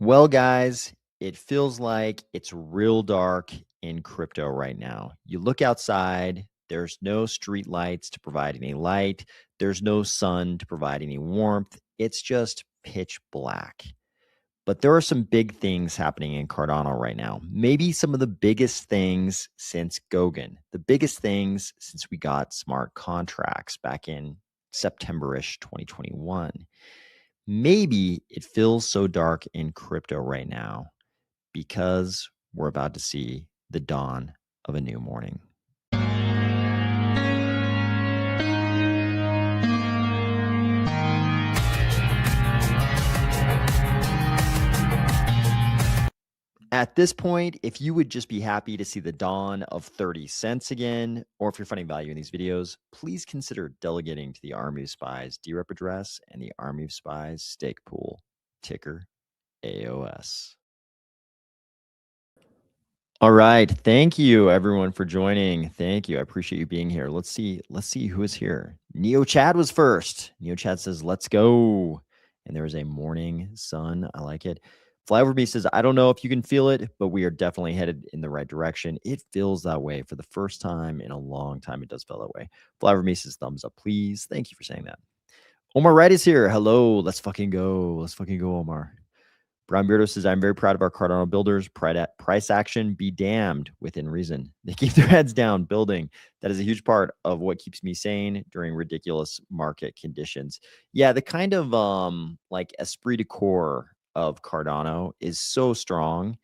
Well, guys, it feels like it's real dark in crypto right now. You look outside, there's no street lights to provide any light, there's no sun to provide any warmth. It's just pitch black. But there are some big things happening in Cardano right now. Maybe some of the biggest things since Goguen, the biggest things since we got smart contracts back in September-ish 2021. Maybe it feels so dark in crypto right now because we're about to see the dawn of a new morning. At this point, if you would just be happy to see the dawn of 30 cents again, or if you're finding value in these videos, please consider delegating to the Army of Spies DRep address and the Army of Spies stake pool, ticker AOS. All right. Thank you everyone for joining. Thank you. I appreciate you being here. Let's see who is here. Neo Chad was first. Neo Chad says, let's go. And there is a morning sun. I like it. Flyover B says, I don't know if you can feel it, but we are definitely headed in the right direction. It feels that way for the first time in a long time. It does feel that way. Flyover B says, thumbs up, please. Thank you for saying that. Omar Wright is here. Hello. Let's fucking go. Let's fucking go, Omar. Brown Beardo says, I'm very proud of our Cardano builders. Price action be damned within reason. They keep their heads down building. That is a huge part of what keeps me sane during ridiculous market conditions. Yeah, the kind of like esprit de corps of Cardano is so strong.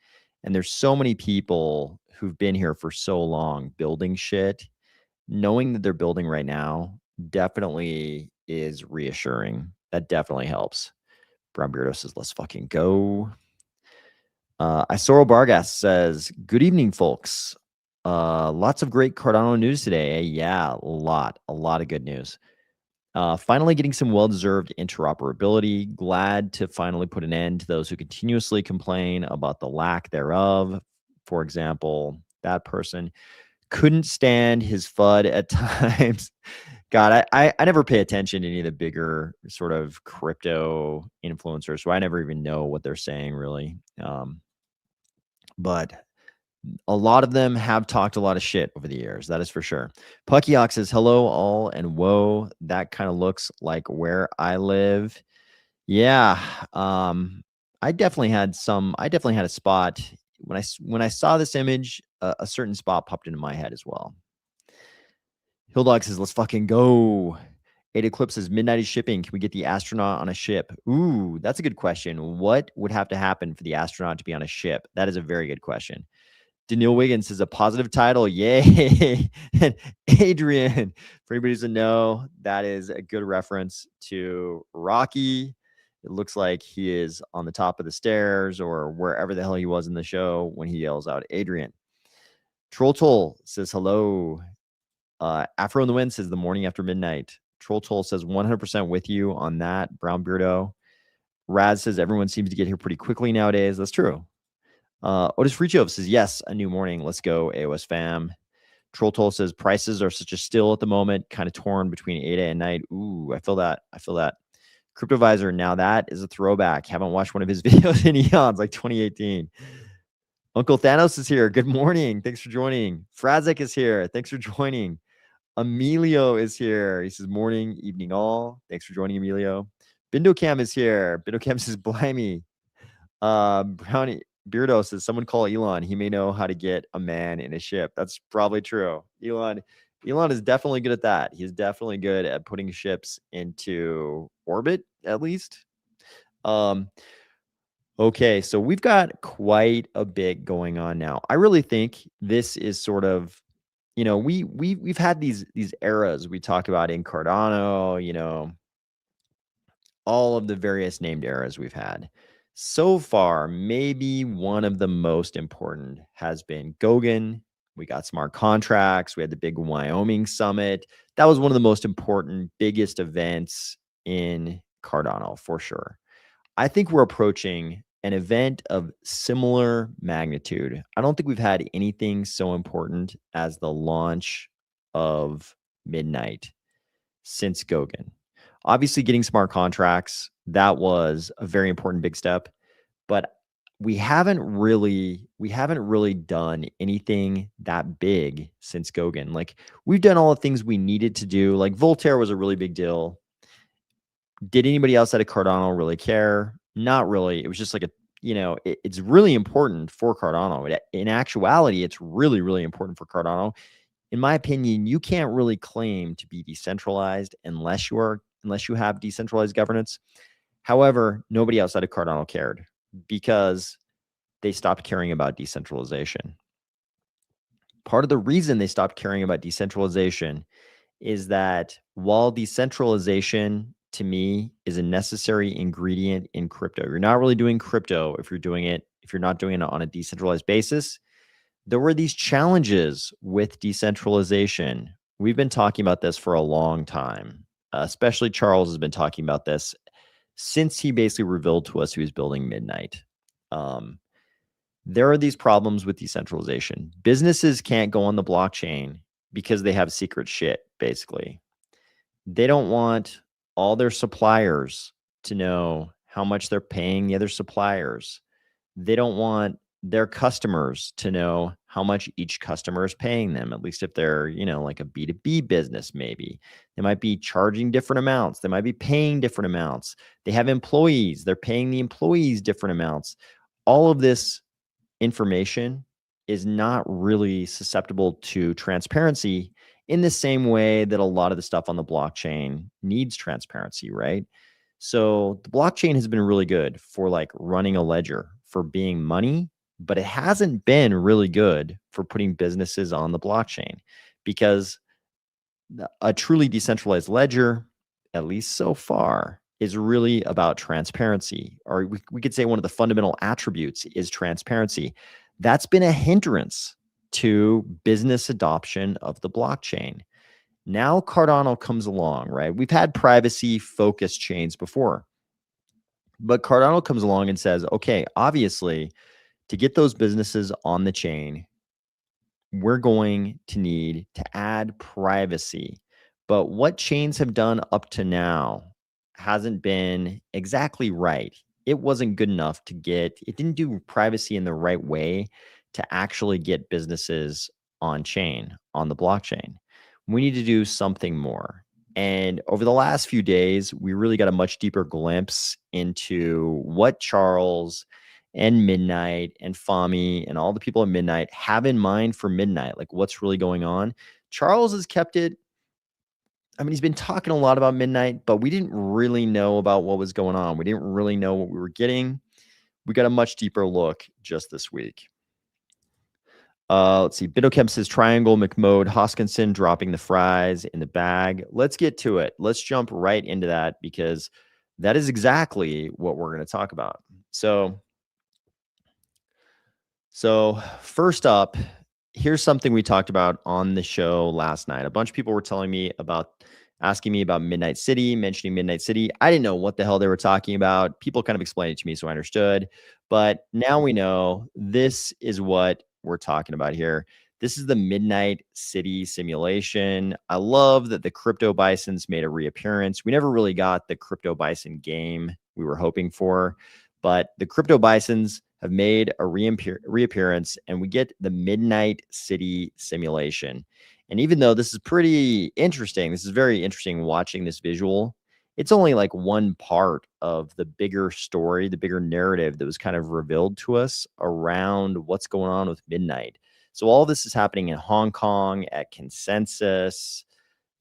And there's so many people who've been here for so long building shit. Knowing that they're building right now definitely is reassuring. That definitely helps. Brown Beardo says, let's fucking go. Isoro Bargas says, good evening, folks. Lots of great Cardano news today. Yeah, a lot of good news. Finally getting some well-deserved interoperability. Glad to finally put an end to those who continuously complain about the lack thereof. For example, that person couldn't stand his FUD at times. God, I never pay attention to any of the bigger sort of crypto influencers, so I never even know what they're saying really. But a lot of them have talked a lot of shit over the years. That is for sure. Puckyox says, hello all and whoa. That kind of looks like where I live. Yeah. I definitely had a spot when I saw this image, a certain spot popped into my head as well. Hilldog says, let's fucking go. 8 Eclipse says, midnight is shipping. Can we get the astronaut on a ship? Ooh, that's a good question. What would have to happen for the astronaut to be on a ship? That is a very good question. Daniil Wiggins says, a positive title. Yay. And Adrian, for anybody who doesn't know, that is a good reference to Rocky. It looks like he is on the top of the stairs or wherever the hell he was in the show when he yells out, Adrian. Troll Toll says, hello. Afro in the Wind says, the morning after midnight. Troll Toll says, 100% with you on that. Brown Beardo. Raz says, everyone seems to get here pretty quickly nowadays. That's true. Otis Frichov says, yes, a new morning. Let's go, AOS fam. Troll Toll says, prices are such a still at the moment, kind of torn between 8 and night. Ooh, I feel that. Cryptovisor, now that is a throwback. Haven't watched one of his videos in eons, like 2018. Uncle Thanos is here. Good morning. Thanks for joining. Frazek is here. Thanks for joining. Emilio is here. He says, morning, evening all. Thanks for joining, Emilio. Bindocam is here. Bindocam says, blimey. Brownie Beardo says, someone call Elon. He may know how to get a man in a ship. That's probably true. Elon is definitely good at that. He's definitely good at putting ships into orbit, at least. Okay, so we've got quite a bit going on now. I really think this is sort of, you know, we've had these eras we talk about in Cardano, you know, all of the various named eras we've had. So far, maybe one of the most important has been Goguen. We got smart contracts. We had the big Wyoming summit. That was one of the most important, biggest events in Cardano for sure. I think we're approaching an event of similar magnitude. I don't think we've had anything so important as the launch of Midnight since Goguen. Obviously, getting smart contracts, that was a very important big step. But we haven't really done anything that big since Goguen. Like, we've done all the things we needed to do. Like, Voltaire was a really big deal. Did anybody outside of Cardano really care? Not really. It was just like it's really important for Cardano. In actuality, it's really, really important for Cardano. In my opinion, you can't really claim to be decentralized unless you have decentralized governance. However, nobody outside of Cardano cared because they stopped caring about decentralization. Part of the reason they stopped caring about decentralization is that while decentralization to me is a necessary ingredient in crypto, you're not really doing crypto if you're not doing it on a decentralized basis. There were these challenges with decentralization. We've been talking about this for a long time. Especially Charles has been talking about this since he basically revealed to us he was building Midnight. There are these problems with decentralization. Businesses can't go on the blockchain because they have secret shit, basically. They don't want all their suppliers to know how much they're paying the other suppliers. They don't want their customers to know how much each customer is paying them, at least if they're, like a B2B business, maybe. They might be charging different amounts. They might be paying different amounts. They have employees. They're paying the employees different amounts. All of this information is not really susceptible to transparency in the same way that a lot of the stuff on the blockchain needs transparency, right? So the blockchain has been really good for like running a ledger, for being money, but it hasn't been really good for putting businesses on the blockchain because a truly decentralized ledger, at least so far, is really about transparency. Or we could say one of the fundamental attributes is transparency. That's been a hindrance to business adoption of the blockchain. Now Cardano comes along, right? We've had privacy focused chains before, but Cardano comes along and says, okay, obviously, to get those businesses on the chain, we're going to need to add privacy. But what chains have done up to now hasn't been exactly right. It wasn't good enough it didn't do privacy in the right way to actually get businesses on chain, on the blockchain. We need to do something more. And over the last few days, we really got a much deeper glimpse into what Charles and Midnight and Fami and all the people at Midnight have in mind for Midnight, like what's really going on. Charles has kept it. I mean, he's been talking a lot about Midnight, but we didn't really know about what was going on. We didn't really know what we were getting. We got a much deeper look just this week. Let's see. BitoChem says Triangle, McMode, Hoskinson dropping the fries in the bag. Let's get to it. Let's jump right into that because that is exactly what we're going to talk about. So first up, here's something we talked about on the show last night. A bunch of people were asking me about Midnight City, mentioning Midnight City. I didn't know what the hell they were talking about. People kind of explained it to me, so I understood. But now we know this is what we're talking about here. This is the Midnight City simulation. I love that the Crypto Bisons made a reappearance. We never really got the Crypto Bison game we were hoping for, but the Crypto Bisons have made a reappearance, and we get the Midnight City simulation. And even though this is pretty interesting, this is very interesting watching this visual, it's only like one part of the bigger story, the bigger narrative that was kind of revealed to us around what's going on with Midnight. So all this is happening in Hong Kong at Consensus.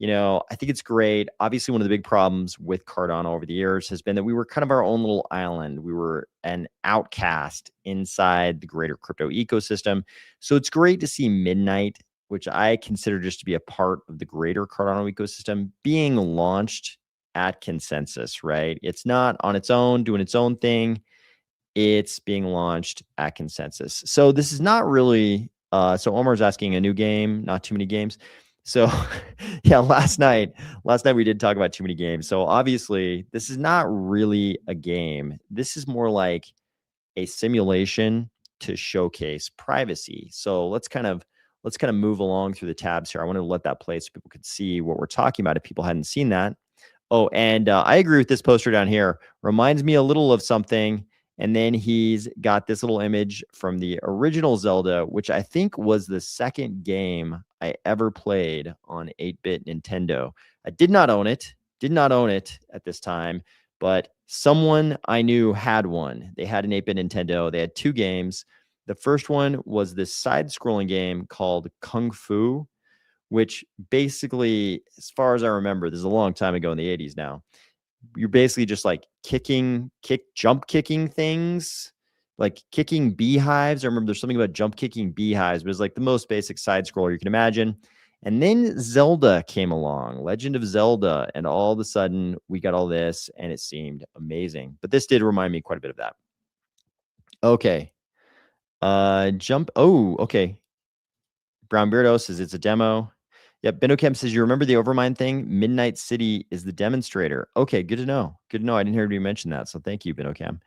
I think it's great. Obviously, one of the big problems with Cardano over the years has been that we were kind of our own little island. We were an outcast inside the greater crypto ecosystem. So it's great to see Midnight, which I consider just to be a part of the greater Cardano ecosystem, being launched at Consensus, right? It's not on its own, doing its own thing. It's being launched at Consensus. So this is not really, so Omar's asking a new game, not too many games. So yeah, last night we did talk about too many games. So obviously this is not really a game. This is more like a simulation to showcase privacy. So let's kind of move along through the tabs here. I want to let that play so people could see what we're talking about if people hadn't seen that. Oh, and I agree with this poster down here. Reminds me a little of something. And then he's got this little image from the original Zelda, which I think was the second game I ever played on 8-bit Nintendo. I did not own it at this time, but someone I knew had one. They had an 8-bit Nintendo. They had two games. The first one was this side-scrolling game called Kung Fu, which basically, as far as I remember, this is a long time ago in the 80s now, you're basically just like jump kicking things, like kicking beehives. I remember there's something about jump kicking beehives, but it's like the most basic side scroller you can imagine. And then Zelda came along, Legend of Zelda, and all of a sudden we got all this, and it seemed amazing. But this did remind me quite a bit of that. Okay. Jump. Oh, okay. Brown Beardo says it's a demo. Yep. Benocam says, you remember the Overmind thing? Midnight City is the demonstrator. Okay, good to know. Good to know. I didn't hear you mention that. So thank you, Benocam.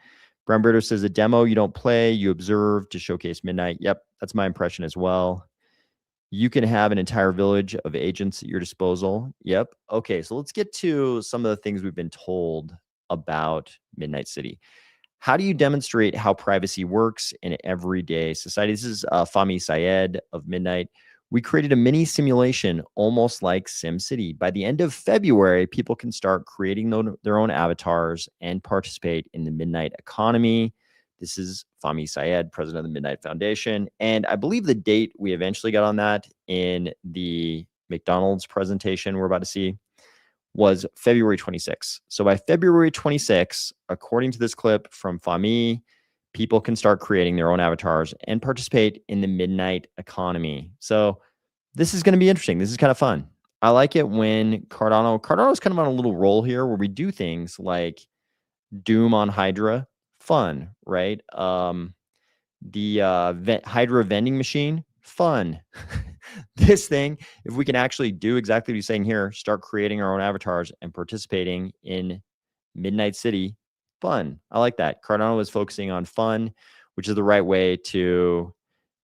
Brown Beardo says, a demo you don't play, you observe to showcase Midnight. Yep, that's my impression as well. You can have an entire village of agents at your disposal. Yep. Okay, so let's get to some of the things we've been told about Midnight City. How do you demonstrate how privacy works in everyday society? This is Fahmi Syed of Midnight. We created a mini simulation almost like SimCity. By the end of February, people can start creating their own avatars and participate in the Midnight economy. This is Fahmi Syed, president of the Midnight Foundation. And I believe the date we eventually got on that in the McDonald's presentation we're about to see was February 26th. So by February 26th, according to this clip from Fahmi, people can start creating their own avatars and participate in the Midnight economy. So this is going to be interesting. This is kind of fun. I like it when Cardano's kind of on a little roll here where we do things like Doom on Hydra, fun, right? The Hydra vending machine, fun. This thing, if we can actually do exactly what he's saying here, start creating our own avatars and participating in Midnight City, fun. I like that. Cardano is focusing on fun, which is the right way to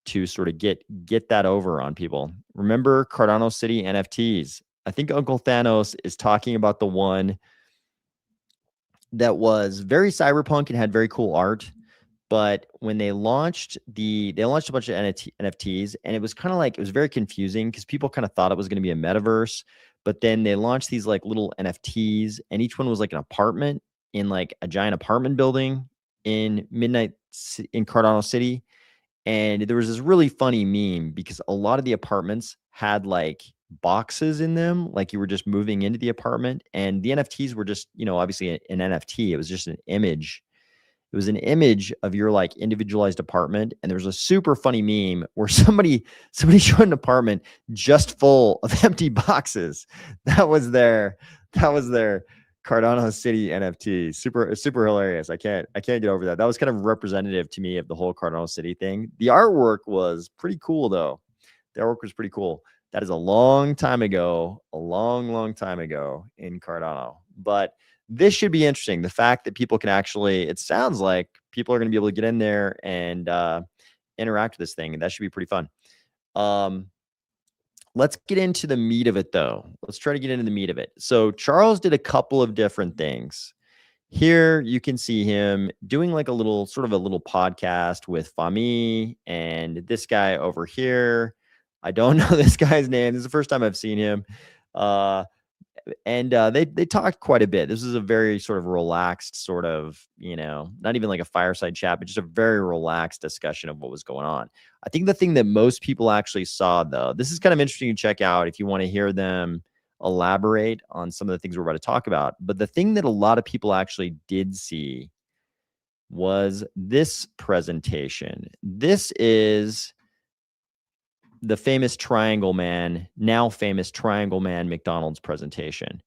sort of get that over on people. Remember Cardano City NFTs. I think Uncle Thanos is talking about the one that was very cyberpunk and had very cool art. But when they launched a bunch of NFTs, and it was kind of like, it was very confusing because people kind of thought it was going to be a metaverse. But then they launched these like little NFTs, and each one was like an apartment in like a giant apartment building in Cardano City. And there was this really funny meme because a lot of the apartments had like boxes in them, like you were just moving into the apartment, and the NFTs were just, obviously an NFT. It was just an image. It was an image of your like individualized apartment. And there was a super funny meme where somebody showed an apartment just full of empty boxes. That was their Cardano City NFT. Super hilarious. I can't get over that. That was kind of representative to me of the whole Cardano City thing. The artwork was pretty cool though. The artwork was pretty cool. That is a long time ago, a long time ago in Cardano. But this should be interesting. The fact that people can actually, it sounds like people are going to be able to get in there and interact with this thing. And that should be pretty fun. Let's get into the meat of it, though. Let's try to get into the meat of it. So Charles did a couple of different things. Here you can see him doing like a little podcast with Fahmi and this guy over here. I don't know this guy's name. This is the first time I've seen him. And they talked quite a bit. This is a very sort of relaxed sort of, not even like a fireside chat, but just a very relaxed discussion of what was going on. I think the thing that most people actually saw, though, this is kind of interesting to check out if you want to hear them elaborate on some of the things we're about to talk about. But the thing that a lot of people actually did see was this presentation. This is the famous Triangle Man, now famous Triangle Man McDonald's presentation.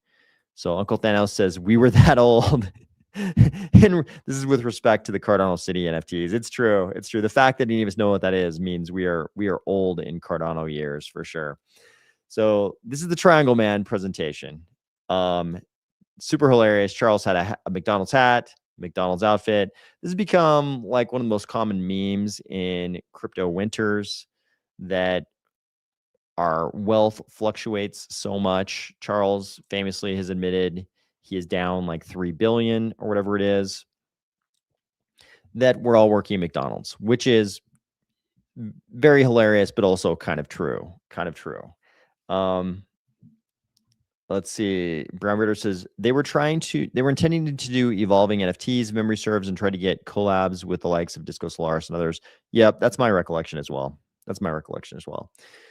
So Uncle Thanos says, we were that old. And this is with respect to the Cardano City NFTs. It's true. It's true. The fact that any of us know what that is means we are old in Cardano years for sure. So this is the Triangle Man presentation. Super hilarious. Charles had a McDonald's hat, McDonald's outfit. This has become like one of the most common memes in crypto winters, that our wealth fluctuates so much. Charles famously has admitted he is down like 3 billion or whatever it is. that we're all working at McDonald's, which is very hilarious, but also kind of true. Kind of true. Let's see. Brown Ritter says they were intending to do evolving NFTs, memory serves, and try to get collabs with the likes of Disco Solaris and others. Yep, that's my recollection as well.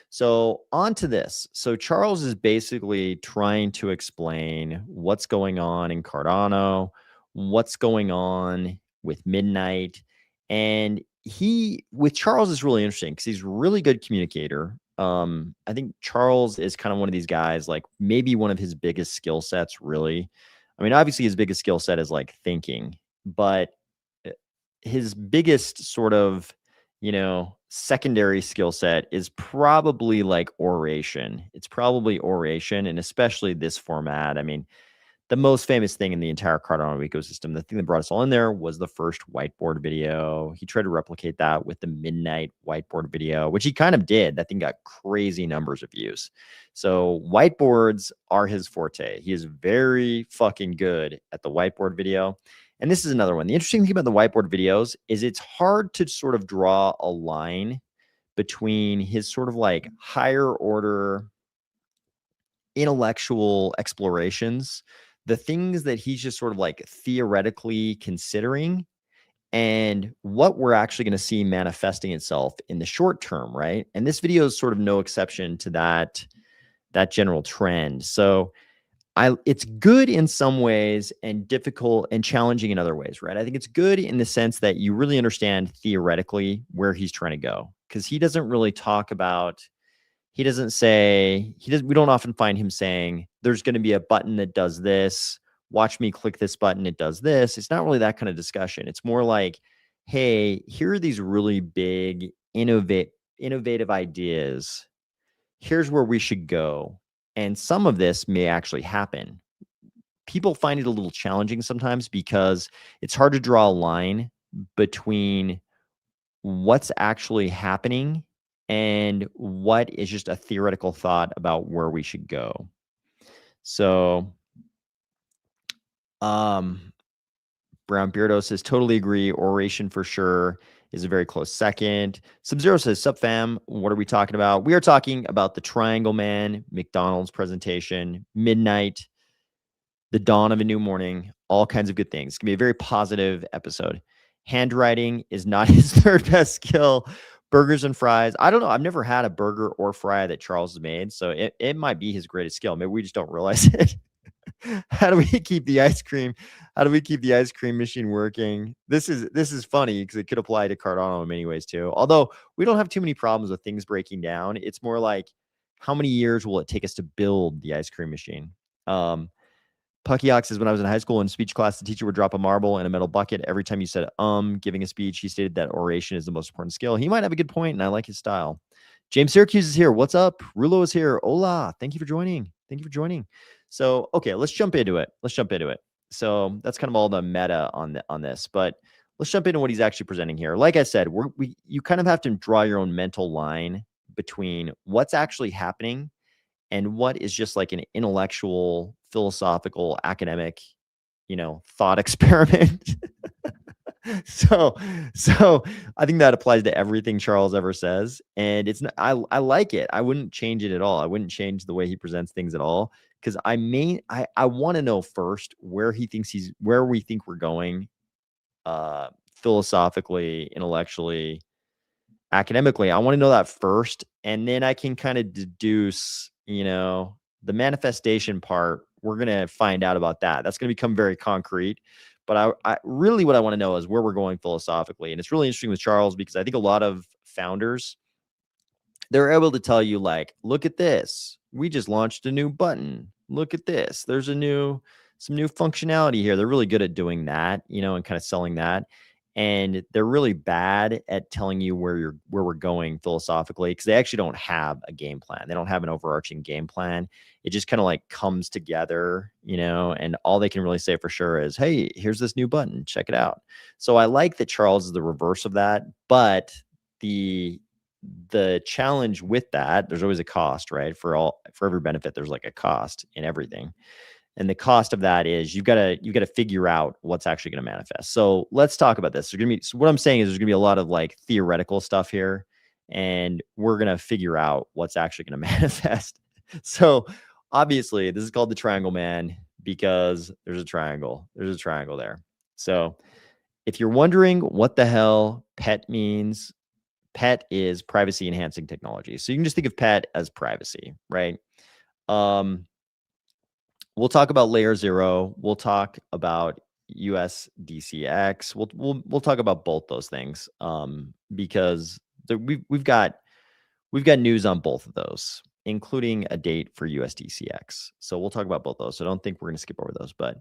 So on to this. So Charles is basically trying to explain what's going on in Cardano, what's going on with Midnight. And with Charles is really interesting because he's a really good communicator. I think Charles is kind of one of these guys, like maybe one of his biggest skill sets, really. I mean, obviously his biggest skill set is like thinking, but his biggest sort of, secondary skill set is probably like oration. It's probably oration, and especially this format. I mean, the most famous thing in the entire Cardano ecosystem, the thing that brought us all in there, was the first whiteboard video. He tried to replicate that with the Midnight whiteboard video, which he kind of did. That thing got crazy numbers of views. So whiteboards are his forte. He is very fucking good at the whiteboard video. And this is another one. The interesting thing about the whiteboard videos is it's hard to sort of draw a line between his sort of like higher order intellectual explorations, the things that he's just sort of like theoretically considering, and what we're actually going to see manifesting itself in the short term, right? And this video is sort of no exception to that general trend. So it's good in some ways and difficult and challenging in other ways, right? I think it's good in the sense that you really understand theoretically where he's trying to go, because he doesn't really talk about, we don't often find him saying, there's going to be a button that does this. Watch me click this button. It does this. It's not really that kind of discussion. It's more like, hey, here are these really big, innovative ideas. Here's where we should go. And some of this may actually happen. People find it a little challenging sometimes because it's hard to draw a line between what's actually happening and what is just a theoretical thought about where we should go. So, Brown Beardo says, totally agree. Oration for sure is a very close second. Sub-Zero says, sup fam, what are we talking about? We are talking about the Triangle Man McDonald's presentation, Midnight, the dawn of a new morning, all kinds of good things. It's going to be a very positive episode. Handwriting is not his third best skill. Burgers and fries. I don't know. I've never had a burger or fry that Charles has made, so it might be his greatest skill. Maybe we just don't realize it. How do we keep the ice cream? How do we keep the ice cream machine working? This is funny because it could apply to Cardano in many ways too. Although we don't have too many problems with things breaking down. It's more like, how many years will it take us to build the ice cream machine? Puckyox says, when I was in high school in speech class, the teacher would drop a marble in a metal bucket every time you said giving a speech. He stated that oration is the most important skill. He might have a good point, and I like his style. James Syracuse is here. What's up? Rulo is here. Hola. Thank you for joining. So, okay, let's jump into it. So that's kind of all the meta on this, but let's jump into what he's actually presenting here. Like I said, you kind of have to draw your own mental line between what's actually happening and what is just like an intellectual, philosophical, academic, thought experiment. so I think that applies to everything Charles ever says. And I like it. I wouldn't change it at all. I wouldn't change the way he presents things at all. Because I want to know first where we think we're going, philosophically, intellectually, academically. I want to know that first, and then I can kind of deduce, the manifestation part. We're going to find out about that. That's going to become very concrete. But I really, what I want to know is where we're going philosophically. And it's really interesting with Charles because I think a lot of founders, they're able to tell you, like, look at this. We just launched a new button. Look at this. There's some new functionality here. They're really good at doing that, and kind of selling that. And they're really bad at telling you where we're going philosophically, because they actually don't have a game plan. They don't have an overarching game plan. It just kind of like comes together, and all they can really say for sure is, hey, here's this new button. Check it out. So I like that Charles is the reverse of that, but the challenge with that, there's always a cost, right? For every benefit, there's like a cost in everything. And the cost of that is you've got to figure out what's actually going to manifest. So let's talk about this. So what I'm saying is there's going to be a lot of like theoretical stuff here, and we're going to figure out what's actually going to manifest. So obviously this is called the triangle man because there's a triangle. There's a triangle there. So if you're wondering what the hell PET means, PET is privacy enhancing technology. So you can just think of PET as privacy, right? We'll talk about layer 0. We'll talk about USDCX. We'll talk about both those things because we've got news on both of those, including a date for USDCX. So we'll talk about both those. So I don't think we're going to skip over those, but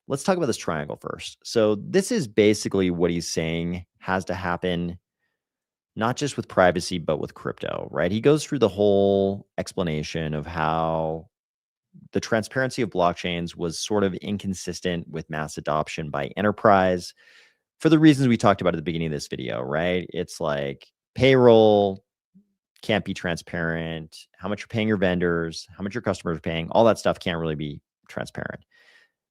let's talk about this triangle first. So this is basically what he's saying has to happen, not just with privacy, but with crypto, right? He goes through the whole explanation of how the transparency of blockchains was sort of inconsistent with mass adoption by enterprise for the reasons we talked about at the beginning of this video, right? It's like payroll can't be transparent, how much you're paying your vendors, how much your customers are paying, all that stuff can't really be transparent.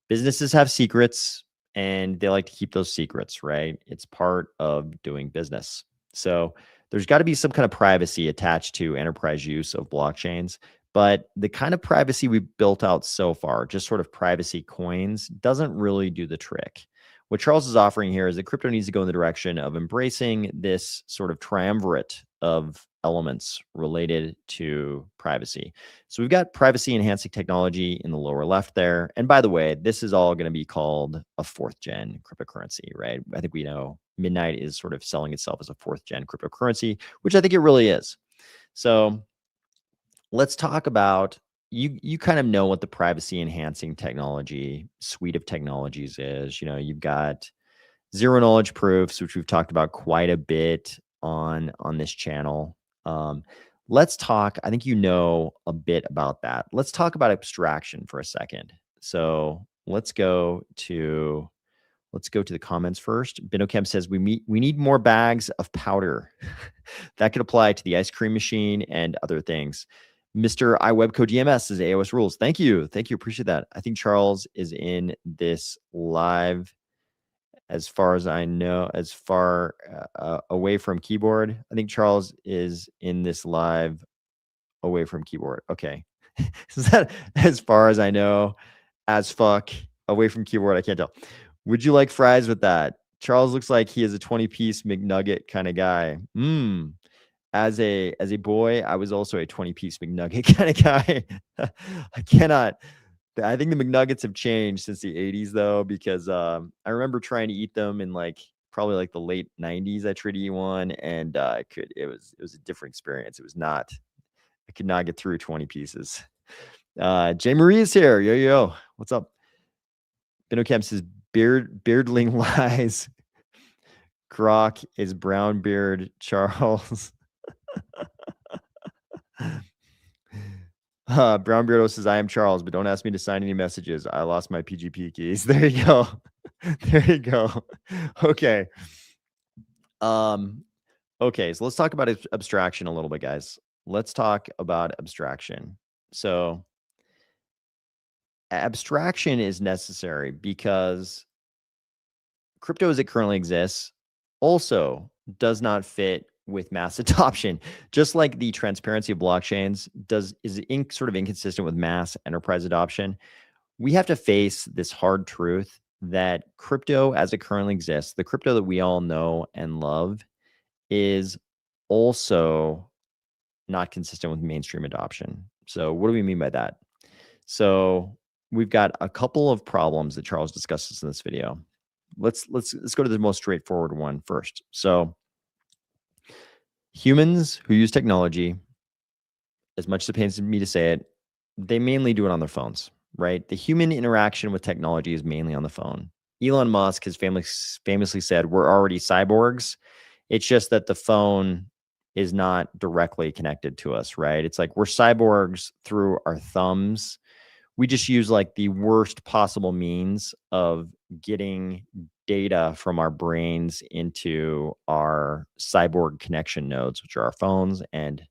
Businesses have secrets and they like to keep those secrets, right? It's part of doing business. So there's got to be some kind of privacy attached to enterprise use of blockchains. But the kind of privacy we've built out so far, just sort of privacy coins, doesn't really do the trick. What Charles is offering here is that crypto needs to go in the direction of embracing this sort of triumvirate of elements related to privacy. So we've got privacy enhancing technology in the lower left there. And by the way, this is all going to be called a 4th gen cryptocurrency, right? I think we know Midnight is sort of selling itself as a 4th gen cryptocurrency, which I think it really is. So let's talk about, you kind of know what the privacy enhancing technology suite of technologies is. You've got zero knowledge proofs, which we've talked about quite a bit on this channel. Let's talk, I think you know a bit about that. Let's talk about abstraction for a second. So let's go to the comments first. Binochem says we need more bags of powder. That could apply to the ice cream machine and other things. Mr. iWebCode GMS says AOS rules. Thank you. Appreciate that. I think Charles is in this live, as far as I know, as far away from keyboard. I think Charles is in this live away from keyboard. Okay. Is that as far as I know, as fuck away from keyboard? I can't tell. Would you like fries with that? Charles looks like he is a 20-piece McNugget kind of guy. As a boy, I was also a 20-piece McNugget kind of guy. I think the McNuggets have changed since the 80s though, because I remember trying to eat them in probably like the late 90s. I tried to eat one and it was a different experience. I could not get through 20 pieces. Jay Marie is here. Yo. What's up? Binocam says beardling lies. Grok is brown beard Charles. Brown Beardo says, I am Charles, but don't ask me to sign any messages. I lost my PGP keys. There you go. There you go. Okay. Okay, so let's talk about abstraction a little bit, guys. Let's talk about abstraction. So abstraction is necessary because crypto as it currently exists also does not fit with mass adoption. Just like the transparency of blockchains is sort of inconsistent with mass enterprise adoption. We have to face this hard truth that crypto as it currently exists, the crypto that we all know and love, is also not consistent with mainstream adoption. So what do we mean by that? So we've got a couple of problems that Charles discusses in this video. Let's go to the most straightforward one first. So humans who use technology, as much as it pains me to say it, they mainly do it on their phones, right? The human interaction with technology is mainly on the phone. Elon Musk has famously said, we're already cyborgs. It's just that the phone is not directly connected to us, right? It's like we're cyborgs through our thumbs. We just use like the worst possible means of getting data from our brains into our cyborg connection nodes, which are our phones. And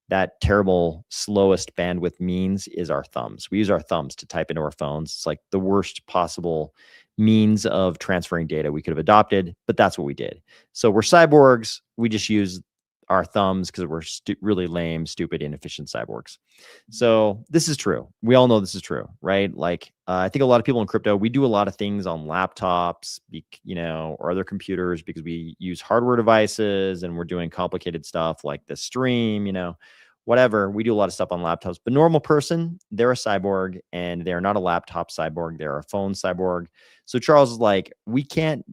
that terrible slowest bandwidth means is our thumbs. We use our thumbs to type into our phones. It's like the worst possible means of transferring data we could have adopted, but that's what we did. So we're cyborgs. We just use our thumbs because we're really lame, stupid, inefficient cyborgs. So this is true. We all know this is true, right? Like I think a lot of people in crypto, we do a lot of things on laptops, or other computers because we use hardware devices and we're doing complicated stuff like the stream, whatever. We do a lot of stuff on laptops. But normal person, they're a cyborg and they're not a laptop cyborg. They're a phone cyborg. So Charles is like, we can't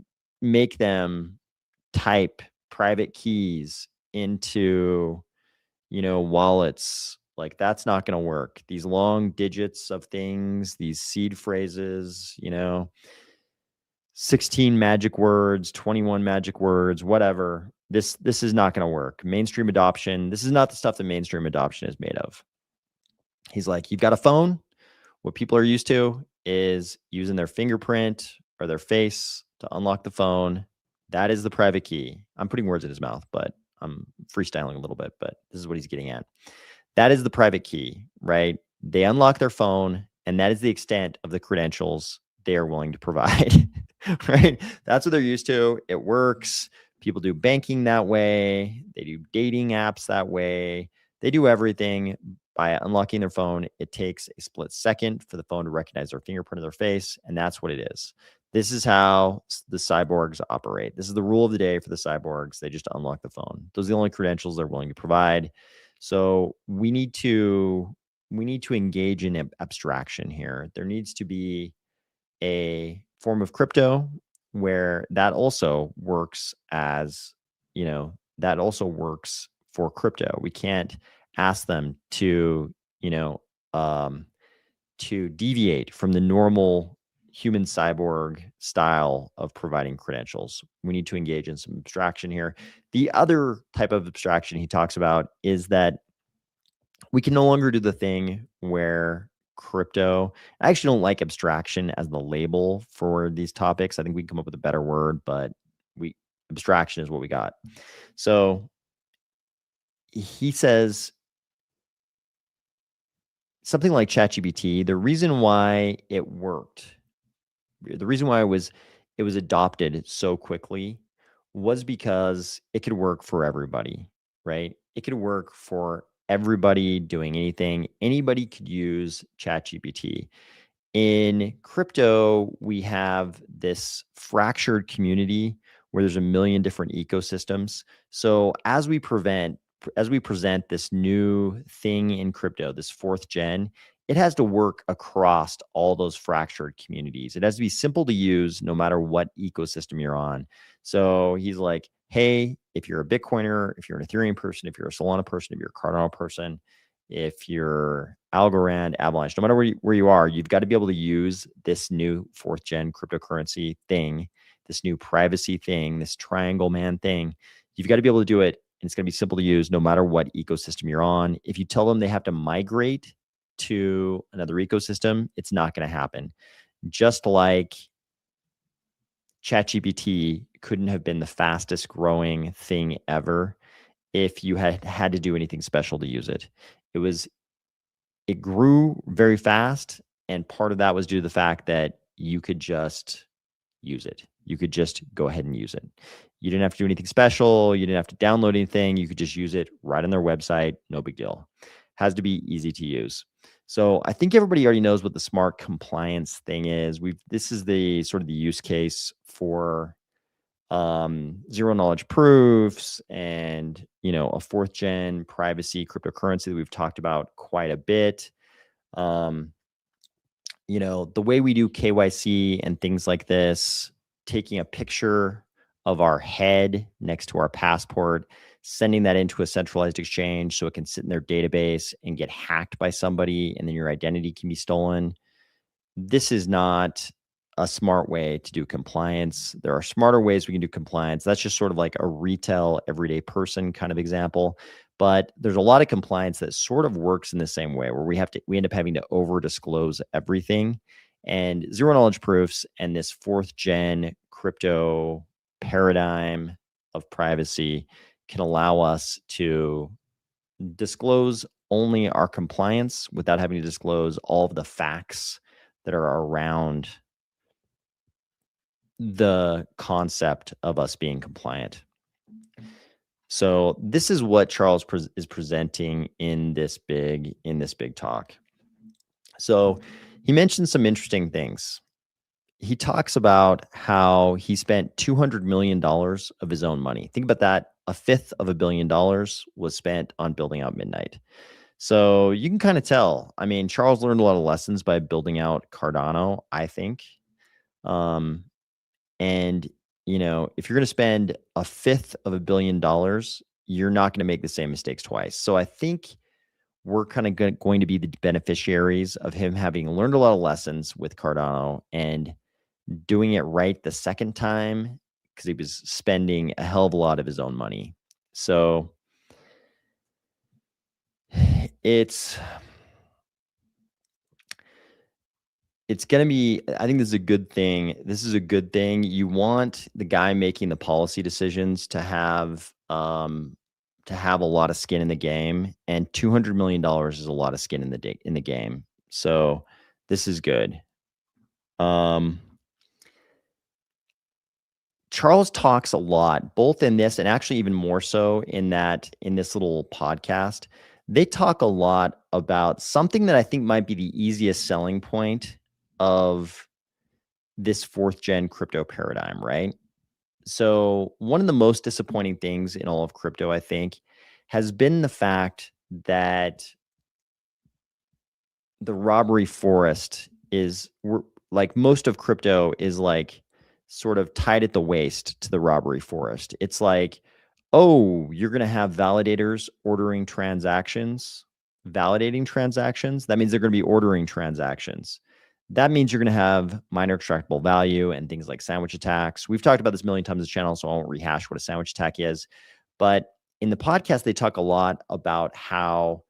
make them type private keys into, wallets. Like that's not going to work. These long digits of things, these seed phrases, 16 magic words, 21 magic words, whatever. This is not going to work. Mainstream adoption, this is not the stuff that mainstream adoption is made of. He's like, you've got a phone. What people are used to is using their fingerprint or their face to unlock the phone. That is the private key. I'm putting words in his mouth, but I'm freestyling a little bit, but this is what he's getting at. That is the private key, right? They unlock their phone, and that is the extent of the credentials they are willing to provide, right? That's what they're used to. It works. People do banking that way. They do dating apps that way. They do everything by unlocking their phone. It takes a split second for the phone to recognize their fingerprint of their face, and that's what it is. This is how the cyborgs operate. This is the rule of the day for the cyborgs. They just unlock the phone. Those are the only credentials they're willing to provide. So we need to engage in abstraction here. There needs to be a form of crypto where that also works as, that also works for crypto. We can't ask them to, to deviate from the normal human cyborg style of providing credentials. We need to engage in some abstraction here. The other type of abstraction he talks about is that we can no longer do the thing where crypto, I actually don't like abstraction as the label for these topics. I think we can come up with a better word, but abstraction is what we got. So he says something like ChatGPT, the reason why it worked, the reason why it was adopted so quickly was because it could work for everybody, right? It could work for everybody doing anything. Anybody could use ChatGPT. In crypto, we have this fractured community where there's a million different ecosystems. So as we present this new thing in crypto, this fourth gen, it has to work across all those fractured communities. It has to be simple to use no matter what ecosystem you're on. So he's like, hey, if you're a Bitcoiner, if you're an Ethereum person, if you're a Solana person, if you're a Cardano person, if you're Algorand, Avalanche, no matter where you are, you've got to be able to use this new fourth gen cryptocurrency thing, this new privacy thing, this triangle man thing. You've got to be able to do it. And it's going to be simple to use no matter what ecosystem you're on. If you tell them they have to migrate to another ecosystem, it's not going to happen. Just like ChatGPT couldn't have been the fastest growing thing ever if you had to do anything special to use it. It grew very fast, and part of that was due to the fact that you could just use it. You could just go ahead and use it. You didn't have to do anything special. You didn't have to download anything. You could just use it right on their website. No big deal. Has to be easy to use. So I think everybody already knows what the smart compliance thing is. This is the sort of the use case for zero knowledge proofs and, a fourth gen privacy cryptocurrency that we've talked about quite a bit. The way we do KYC and things like this, taking a picture of our head next to our passport, sending that into a centralized exchange so it can sit in their database and get hacked by somebody, and then your identity can be stolen. This is not a smart way to do compliance. There are smarter ways we can do compliance. That's just sort of like a retail everyday person kind of example. But there's a lot of compliance that sort of works in the same way, where we end up having to over disclose everything. And zero knowledge proofs and this fourth gen crypto paradigm of privacy can allow us to disclose only our compliance without having to disclose all of the facts that are around the concept of us being compliant. So this is what Charles is presenting in this big talk. So he mentioned some interesting things. He talks about how he spent $200 million of his own money. Think about that. A fifth of $1 billion was spent on building out Midnight. So you can kind of tell. I mean, Charles learned a lot of lessons by building out Cardano, I think. And, you know, if you're going to spend a fifth of $1 billion, you're not going to make the same mistakes twice. So I think we're kind of going to be the beneficiaries of him having learned a lot of lessons with Cardano and doing it right the second time, because he was spending a hell of a lot of his own money. So it's going to be, I think this is a good thing. This is a good thing. You want the guy making the policy decisions to have a lot of skin in the game, and $200 million is a lot of skin in the game. So this is good. Charles talks a lot, both in this and actually even more so in this little podcast. They talk a lot about something that I think might be the easiest selling point of this fourth gen crypto paradigm, right? So one of the most disappointing things in all of crypto, I think, has been the fact that the robbery forest is, like, most of crypto is like sort of tied at the waist to the robbery forest. It's like, oh, you're going to have validators ordering transactions, validating transactions. That means they're going to be ordering transactions. That means you're going to have minor extractable value and things like sandwich attacks. We've talked about this a million times on the channel, so I won't rehash what a sandwich attack is. But in the podcast, they talk a lot about how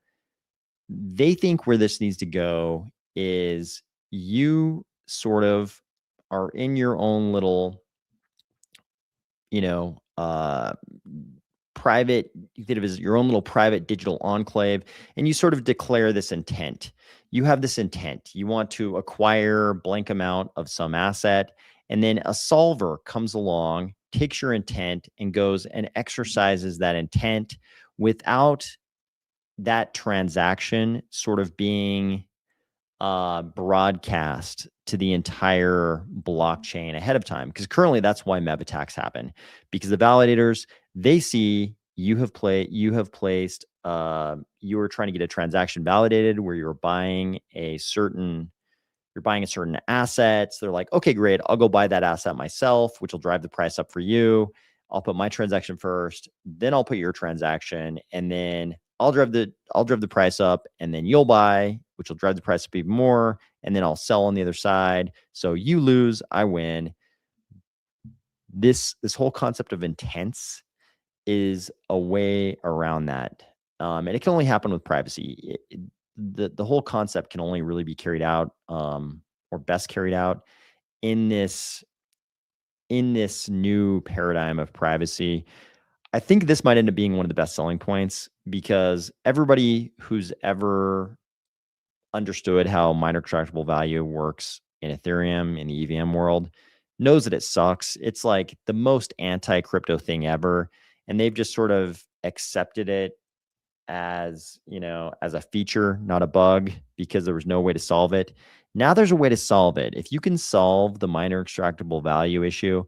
they think where this needs to go is you sort of are in your own little, you know, private, you think of it as your own little private digital enclave, and you sort of declare this intent. You have this intent. You want to acquire blank amount of some asset, and then a solver comes along, takes your intent, and goes and exercises that intent without that transaction sort of being broadcast to the entire blockchain ahead of time. Because currently that's why MEV attacks happen, because the validators, they see you have placed, you were trying to get a transaction validated where you're buying a certain asset. So they're like, okay, great, I'll go buy that asset myself, which will drive the price up for you. I'll put my transaction first, then I'll put your transaction, and then I'll drive the price up, and then you'll buy, which will drive the price up even more, and then I'll sell on the other side. So you lose, I win. This whole concept of intents is a way around that, and it can only happen with privacy. The whole concept can only really be carried out, or best carried out in this new paradigm of privacy. I think this might end up being one of the best selling points, because everybody who's ever understood how minor extractable value works in Ethereum, in the EVM world, knows that it sucks. It's like the most anti-crypto thing ever. And they've just sort of accepted it as, as a feature, not a bug, because there was no way to solve it. Now there's a way to solve it. If you can solve the minor extractable value issue,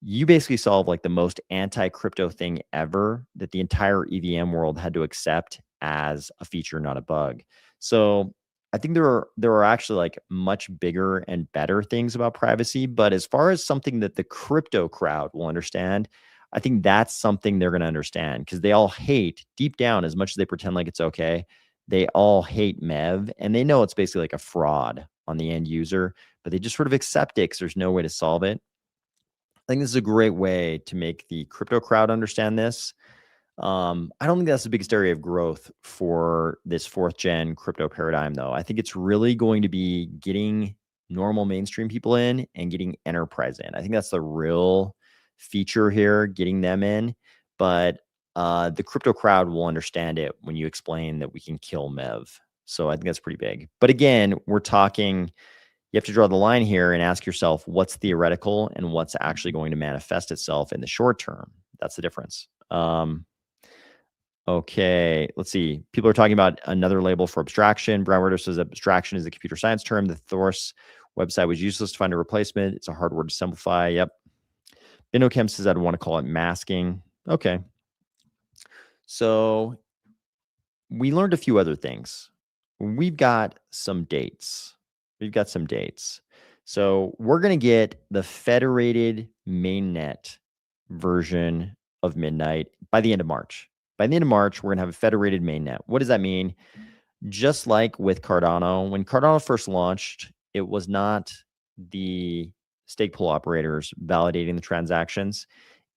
you basically solve like the most anti-crypto thing ever that the entire EVM world had to accept as a feature, not a bug. So I think there are actually like much bigger and better things about privacy. But as far as something that the crypto crowd will understand, I think that's something they're going to understand, because they all hate, deep down, as much as they pretend like it's okay, they all hate MEV, and they know it's basically like a fraud on the end user, but they just sort of accept it because there's no way to solve it. I think this is a great way to make the crypto crowd understand this. I don't think that's the biggest area of growth for this fourth gen crypto paradigm, though. I think it's really going to be getting normal mainstream people in and getting enterprise in. I think that's the real feature here, getting them in. But the crypto crowd will understand it when you explain that we can kill MEV. So I think that's pretty big. But again, we're talking, you have to draw the line here and ask yourself what's theoretical and what's actually going to manifest itself in the short term. That's the difference. Okay, let's see. People are talking about another label for abstraction. Brown Ritter says abstraction is a computer science term. The Thor's website was useless to find a replacement. It's a hard word to simplify. Yep. Binochem says I'd want to call it masking. Okay. So we learned a few other things. We've got some dates. So we're going to get the federated mainnet version of Midnight by the end of March. By the end of March, we're going to have a federated mainnet. What does that mean? Just like with Cardano, when Cardano first launched, it was not the stake pool operators validating the transactions.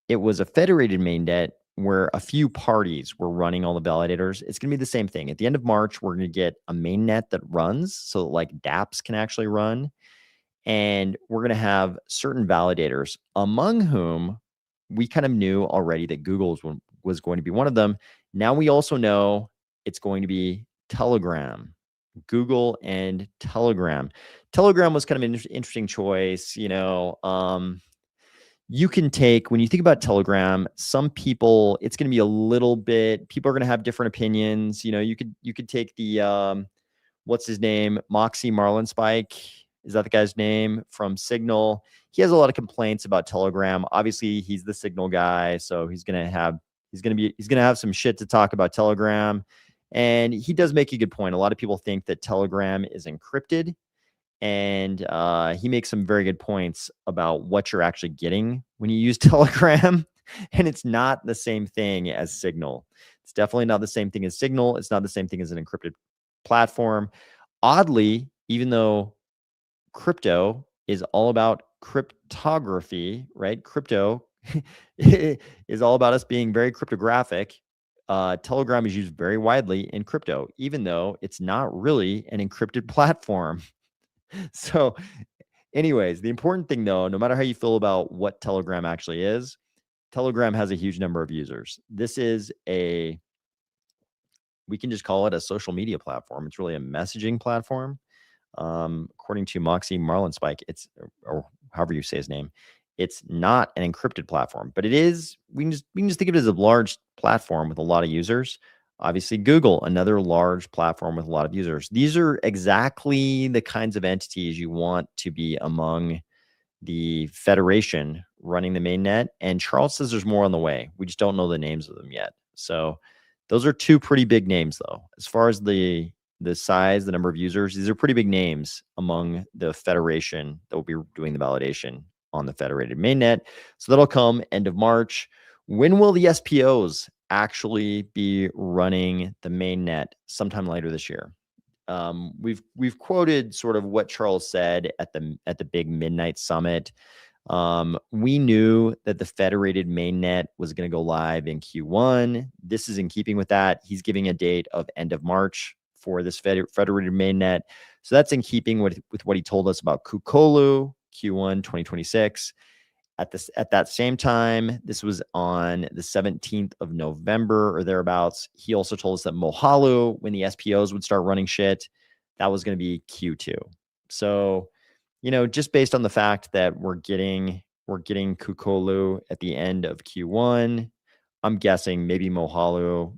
It was a federated mainnet where a few parties were running all the validators. It's going to be the same thing. At the end of March, we're going to get a mainnet that runs, so like dApps can actually run. And we're going to have certain validators, among whom we kind of knew already that Google was going to be one of them. Now we also know it's going to be Telegram, Google and Telegram. Telegram was kind of an interesting choice. You can take, when you think about Telegram, some people, it's going to be a little bit, people are going to have different opinions. You could take the, what's his name? Moxie Marlinspike. Is that the guy's name from Signal? He has a lot of complaints about Telegram. Obviously, he's the Signal guy, so he's gonna have some shit to talk about Telegram. And he does make a good point. A lot of people think that Telegram is encrypted, and he makes some very good points about what you're actually getting when you use Telegram. And it's not the same thing as Signal. It's definitely not the same thing as Signal. It's not the same thing as an encrypted platform. Oddly, even though crypto is all about cryptography, right? Crypto is all about us being very cryptographic. Telegram is used very widely in crypto, even though it's not really an encrypted platform. So anyways, the important thing though, no matter how you feel about what Telegram actually is, Telegram has a huge number of users. This is we can just call it a social media platform. It's really a messaging platform. According to Moxie Marlinspike, or however you say his name, it's not an encrypted platform, but it is. We can just think of it as a large platform with a lot of users. Obviously, Google, another large platform with a lot of users. These are exactly the kinds of entities you want to be among the federation running the mainnet. And Charles says there's more on the way. We just don't know the names of them yet. So those are two pretty big names, though. As far as the size, the number of users, these are pretty big names among the federation that will be doing the validation on the federated mainnet. So that'll come end of March. When will the SPOs actually be running the mainnet? Sometime later this year. We've quoted sort of what Charles said at the big Midnight Summit. We knew that the federated mainnet was going to go live in Q1. This is in keeping with that. He's giving a date of end of March for this federated mainnet. So that's in keeping with what he told us about Kukolu, Q1 2026. At that same time, this was on the 17th of November or thereabouts. He also told us that Mohalu, when the SPOs would start running shit, that was going to be Q2. So, just based on the fact that we're getting Kukolu at the end of Q1, I'm guessing maybe Mohalu,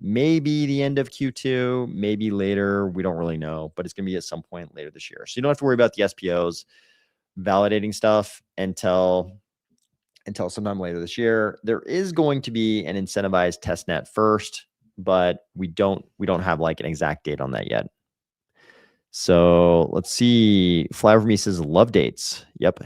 maybe the end of Q2, maybe later. We don't really know, but it's going to be at some point later this year. So you don't have to worry about the SPOs validating stuff until sometime later this year. There is going to be an incentivized testnet first, but we don't have like an exact date on that yet. So let's see. Fly Over Me says love dates. Yep.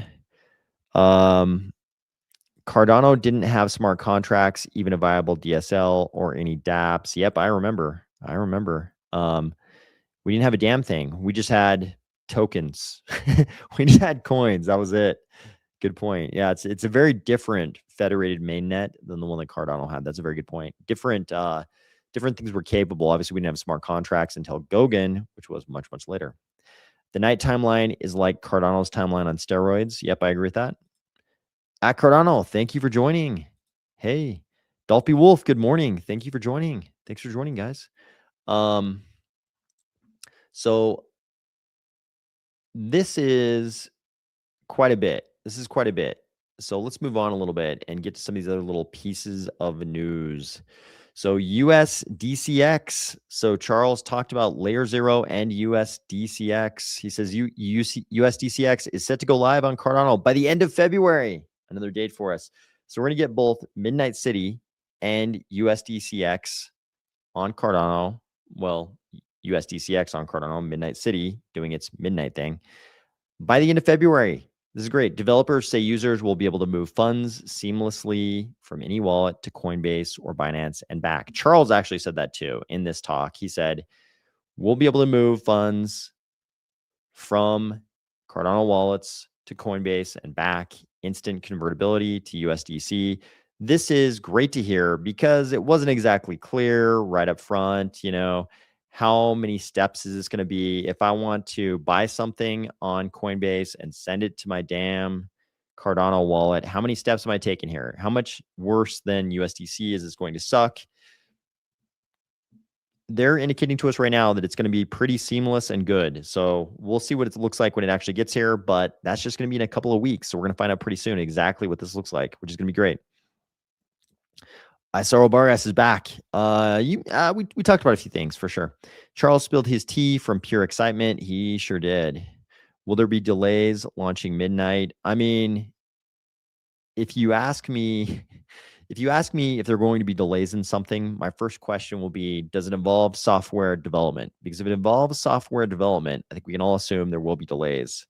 Cardano didn't have smart contracts, even a viable DSL or any dApps. Yep, I remember. We didn't have a damn thing. We just had tokens. We just had coins. That was it. Good point. Yeah, it's a very different federated mainnet than the one that Cardano had. That's a very good point. Different things were capable. Obviously, we didn't have smart contracts until Goguen, which was much, much later. The night timeline is like Cardano's timeline on steroids. Yep, I agree with that. At Cardano, thank you for joining. Hey, Dolphy Wolf, good morning. Thank you for joining. Thanks for joining, guys. So this is quite a bit. So let's move on a little bit and get to some of these other little pieces of news. So USDCX. So Charles talked about Layer 0 and USDCX. He says USDCX is set to go live on Cardano by the end of February. Another date for us. So we're going to get both Midnight City and USDCX on Cardano. Well, USDCX on Cardano, Midnight City doing its midnight thing by the end of February. This is great. Developers say users will be able to move funds seamlessly from any wallet to Coinbase or Binance and back. Charles actually said that too in this talk. He said, we'll be able to move funds from Cardano wallets to Coinbase and back, instant convertibility to USDC. This is great to hear because it wasn't exactly clear right up front, how many steps is this going to be? If I want to buy something on Coinbase and send it to my damn Cardano wallet, how many steps am I taking here? How much worse than USDC is this going to suck? They're indicating to us right now that it's going to be pretty seamless and good. So we'll see what it looks like when it actually gets here, but that's just going to be in a couple of weeks. So we're going to find out pretty soon exactly what this looks like, which is going to be great. Isaro Vargas is back. We talked about a few things for sure. Charles spilled his tea from pure excitement. He sure did. Will there be delays launching midnight? I mean, if you ask me if there are going to be delays in something, my first question will be, does it involve software development? Because if it involves software development, I think we can all assume there will be delays.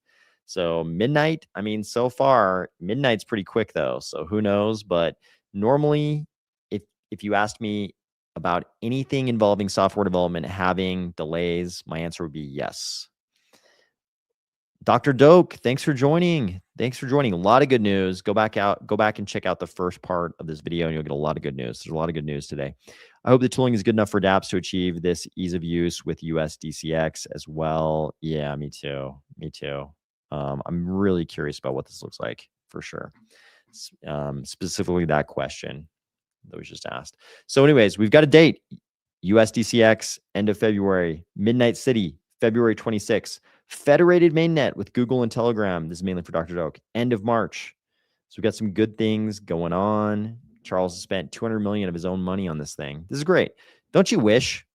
So midnight, I mean, so far, midnight's pretty quick though. So who knows? But normally, if you asked me about anything involving software development having delays, my answer would be yes. Dr. Doak, thanks for joining. A lot of good news. Go back and check out the first part of this video and you'll get a lot of good news. There's a lot of good news today. I hope the tooling is good enough for dApps to achieve this ease of use with USDCX as well. Yeah, me too. I'm really curious about what this looks like for sure. Specifically that question that was just asked. So anyways, we've got a date. USDCX, end of February. Midnight City, February 26th. Federated mainnet with Google and Telegram. This is mainly for Dr. Doak. End of March. So we've got some good things going on. Charles has spent $200 million of his own money on this thing. This is great. Don't you wish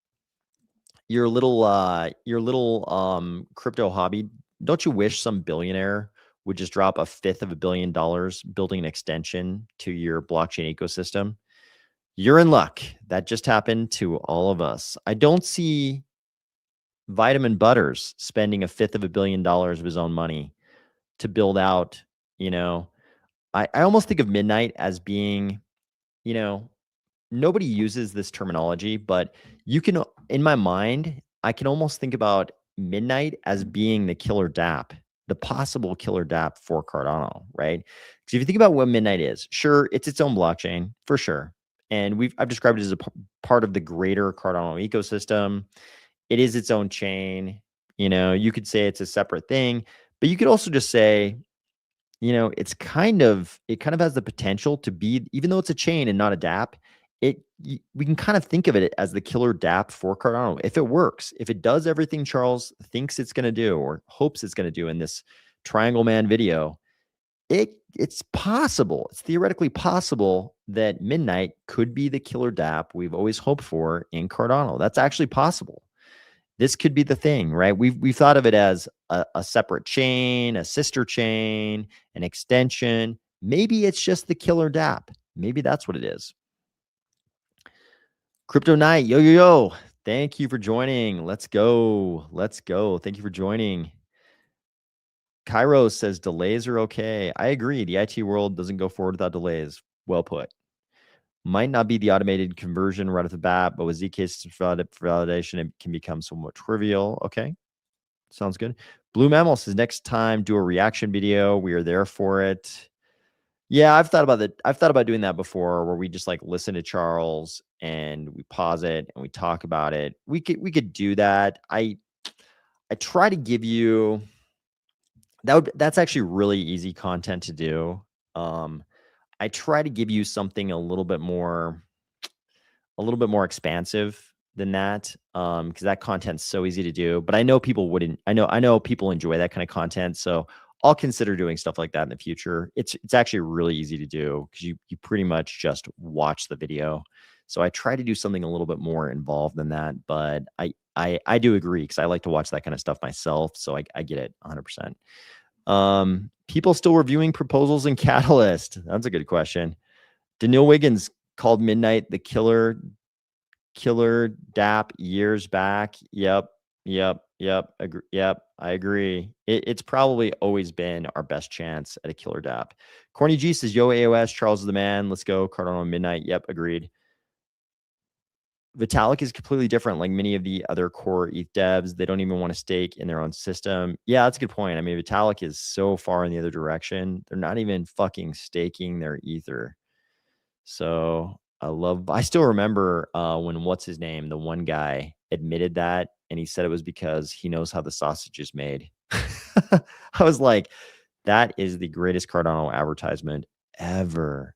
your little crypto hobby, don't you wish some billionaire would just drop $500 million building an extension to your blockchain ecosystem? You're in luck. That just happened to all of us. I don't see Vitamin Butters spending $500 million of his own money to build out, I almost think of Midnight as being, nobody uses this terminology, but in my mind, I can almost think about Midnight as being the killer dApp, the possible killer dApp for Cardano, right? Because if you think about what Midnight is, sure, it's its own blockchain for sure. And I've described it as a part of the greater Cardano ecosystem. It is its own chain. You could say it's a separate thing, but you could also just say, it kind of has the potential to be, even though it's a chain and not a dApp, we can kind of think of it as the killer dApp for Cardano. If it works, if it does everything Charles thinks it's going to do or hopes it's going to do in this Triangle Man video, it's possible. It's theoretically possible that Midnight could be the killer dApp we've always hoped for in Cardano. That's actually possible. This could be the thing, right? We've thought of it as a separate chain, a sister chain, an extension. Maybe it's just the killer dApp. Maybe that's what it is. Crypto Night, yo. Thank you for joining. Let's go. Thank you for joining. Kairos says delays are okay. I agree. The IT world doesn't go forward without delays. Well put. Might not be the automated conversion right off the bat, but with zk validation, it can become somewhat trivial. Okay. Sounds good. Blue Mammal says next time do a reaction video. We are there for it. Yeah, I've thought about doing that before, where we just like listen to Charles and we pause it and we talk about it. We could do that. I try to give you that's actually really easy content to do. I try to give you something a little bit more a little bit more expansive than that, because that content's so easy to do. But I know people wouldn't. I know people enjoy that kind of content, so I'll consider doing stuff like that in the future. It's actually really easy to do because you pretty much just watch the video. So I try to do something a little bit more involved than that, but I do agree because I like to watch that kind of stuff myself. So I get it 100%. People still reviewing proposals in Catalyst? That's a good question. Daniil Wiggins called Midnight the killer DApp years back. Yep. I agree. It's probably always been our best chance at a killer DApp. Corny G says, yo, AOS, Charles is the man. Let's go. Cardano Midnight. Yep, agreed. Vitalik is completely different. Like many of the other core ETH devs, they don't even want to stake in their own system. Yeah, that's a good point. I mean, Vitalik is so far in the other direction. They're not even fucking staking their Ether. So I still remember when what's his name, the one guy admitted that, and he said it was because he knows how the sausage is made. I was like, that is the greatest Cardano advertisement ever.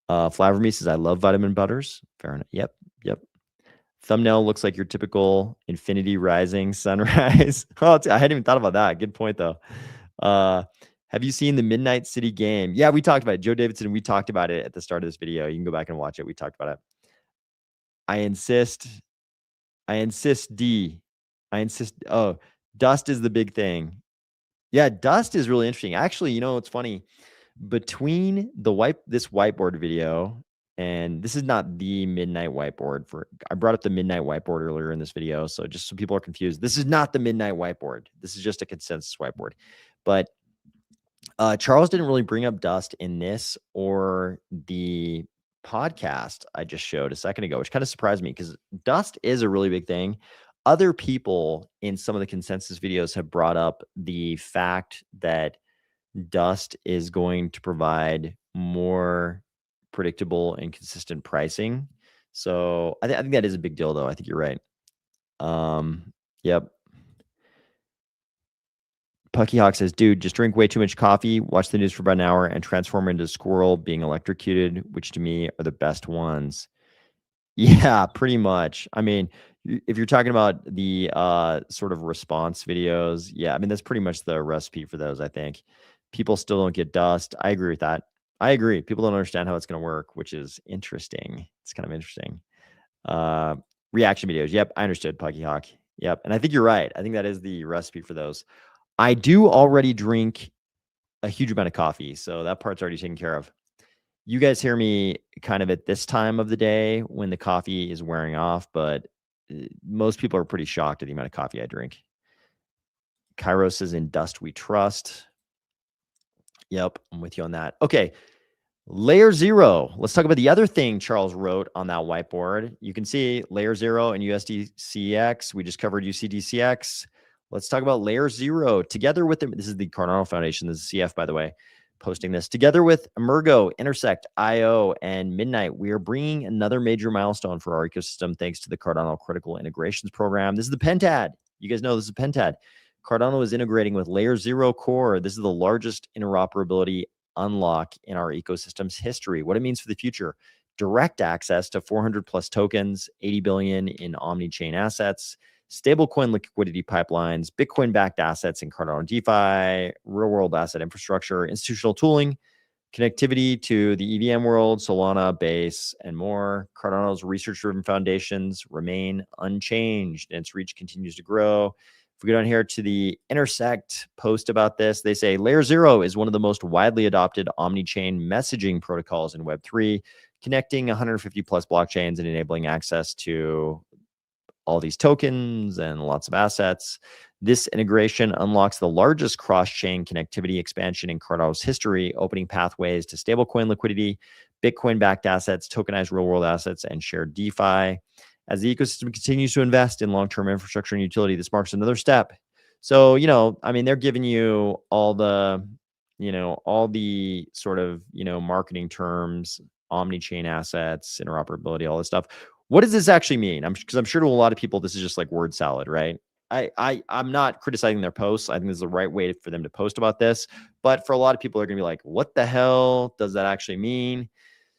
Flavor Me says, I love vitamin butters. Fair enough. Yep. Thumbnail looks like your typical Infinity Rising sunrise. Oh, I hadn't even thought about that. Good point, though. Have you seen the Midnight City game? Yeah, we talked about it. Joe Davidson, we talked about it at the start of this video. You can go back and watch it. We talked about it. I insist, D. Oh, dust is the big thing. Yeah, dust is really interesting. Actually, you know, it's funny. Between this whiteboard video, and this is not the midnight whiteboard I brought up the midnight whiteboard earlier in this video. So just so people are confused, this is not the midnight whiteboard. This is just a consensus whiteboard. But Charles didn't really bring up dust in this or the podcast I just showed a second ago, which kind of surprised me because dust is a really big thing. Other people in some of the consensus videos have brought up the fact that dust is going to provide more predictable and consistent pricing. So I think that is a big deal, though. I think you're right. Yep. Pucky Hawk says, dude, just drink way too much coffee, watch the news for about an hour, and transform into a squirrel being electrocuted, which to me are the best ones. Yeah, pretty much. I mean, if you're talking about the sort of response videos, yeah, I mean, that's pretty much the recipe for those, I think. People still don't get dust. I agree with that. I agree. People don't understand how it's going to work, which is interesting. It's kind of interesting. Reaction videos. Yep, I understood, Pucky Hawk. Yep, and I think you're right. I think that is the recipe for those. I do already drink a huge amount of coffee, so that part's already taken care of. You guys hear me kind of at this time of the day when the coffee is wearing off, but most people are pretty shocked at the amount of coffee I drink. Kairos says, in dust we trust. Yep, I'm with you on that. Okay, layer 0. Let's talk about the other thing Charles wrote on that whiteboard. You can see layer 0 and USDCX. We just covered UCDCX. Let's talk about layer 0 together with them. This is the Cardano Foundation. This is CF, by the way, posting this. Together with Emergo, Intersect, IO, and Midnight, we are bringing another major milestone for our ecosystem thanks to the Cardano Critical Integrations Program. This is the Pentad. You guys know this is Pentad. Cardano is integrating with layer 0 core. This is the largest interoperability unlock in our ecosystem's history. What it means for the future: direct access to 400 plus tokens, 80 billion in omni-chain assets, stablecoin liquidity pipelines, Bitcoin-backed assets in Cardano DeFi, real-world asset infrastructure, institutional tooling, connectivity to the EVM world, Solana, Base, and more. Cardano's research-driven foundations remain unchanged, and its reach continues to grow. If we go down here to the Intersect post about this, they say layer 0 is one of the most widely adopted omni-chain messaging protocols in Web3, connecting 150 plus blockchains and enabling access to all these tokens and lots of assets. This integration unlocks the largest cross-chain connectivity expansion in Cardano's history, opening pathways to stablecoin liquidity, Bitcoin-backed assets, tokenized real-world assets, and shared DeFi. As the ecosystem continues to invest in long-term infrastructure and utility, this marks another step. So, you know, I mean, they're giving you all the sort of, marketing terms, omni-chain assets, interoperability, all this stuff. What does this actually mean? Because I'm sure to a lot of people, this is just like word salad, right? I'm not criticizing their posts. I think this is the right way for them to post about this. But for a lot of people, they're going to be like, what the hell does that actually mean?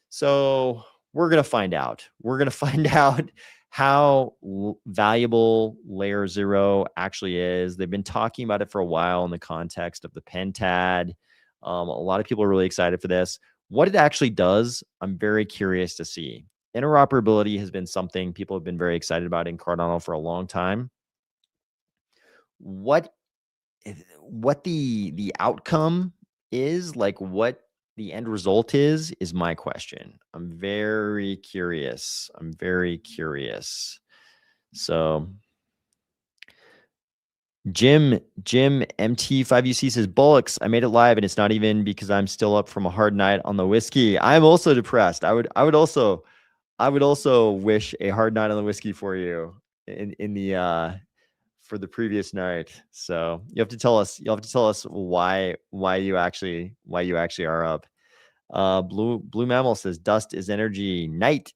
So we're going to find out. We're going to find out how valuable layer 0 actually is. They've been talking about it for a while in the context of the pentad. A lot of people are really excited for this. What it actually does, I'm very curious to see. Interoperability has been something people have been very excited about in Cardano for a long time. What the outcome is, like what the end result is my question. I'm very curious. So Jim MT5UC says, Bullocks, I made it live and it's not even because I'm still up from a hard night on the whiskey. I'm also depressed. I would also wish a hard night on the whiskey for you in the for the previous night. So you'll have to tell us why you actually are up. Blue Mammal says dust is energy. Night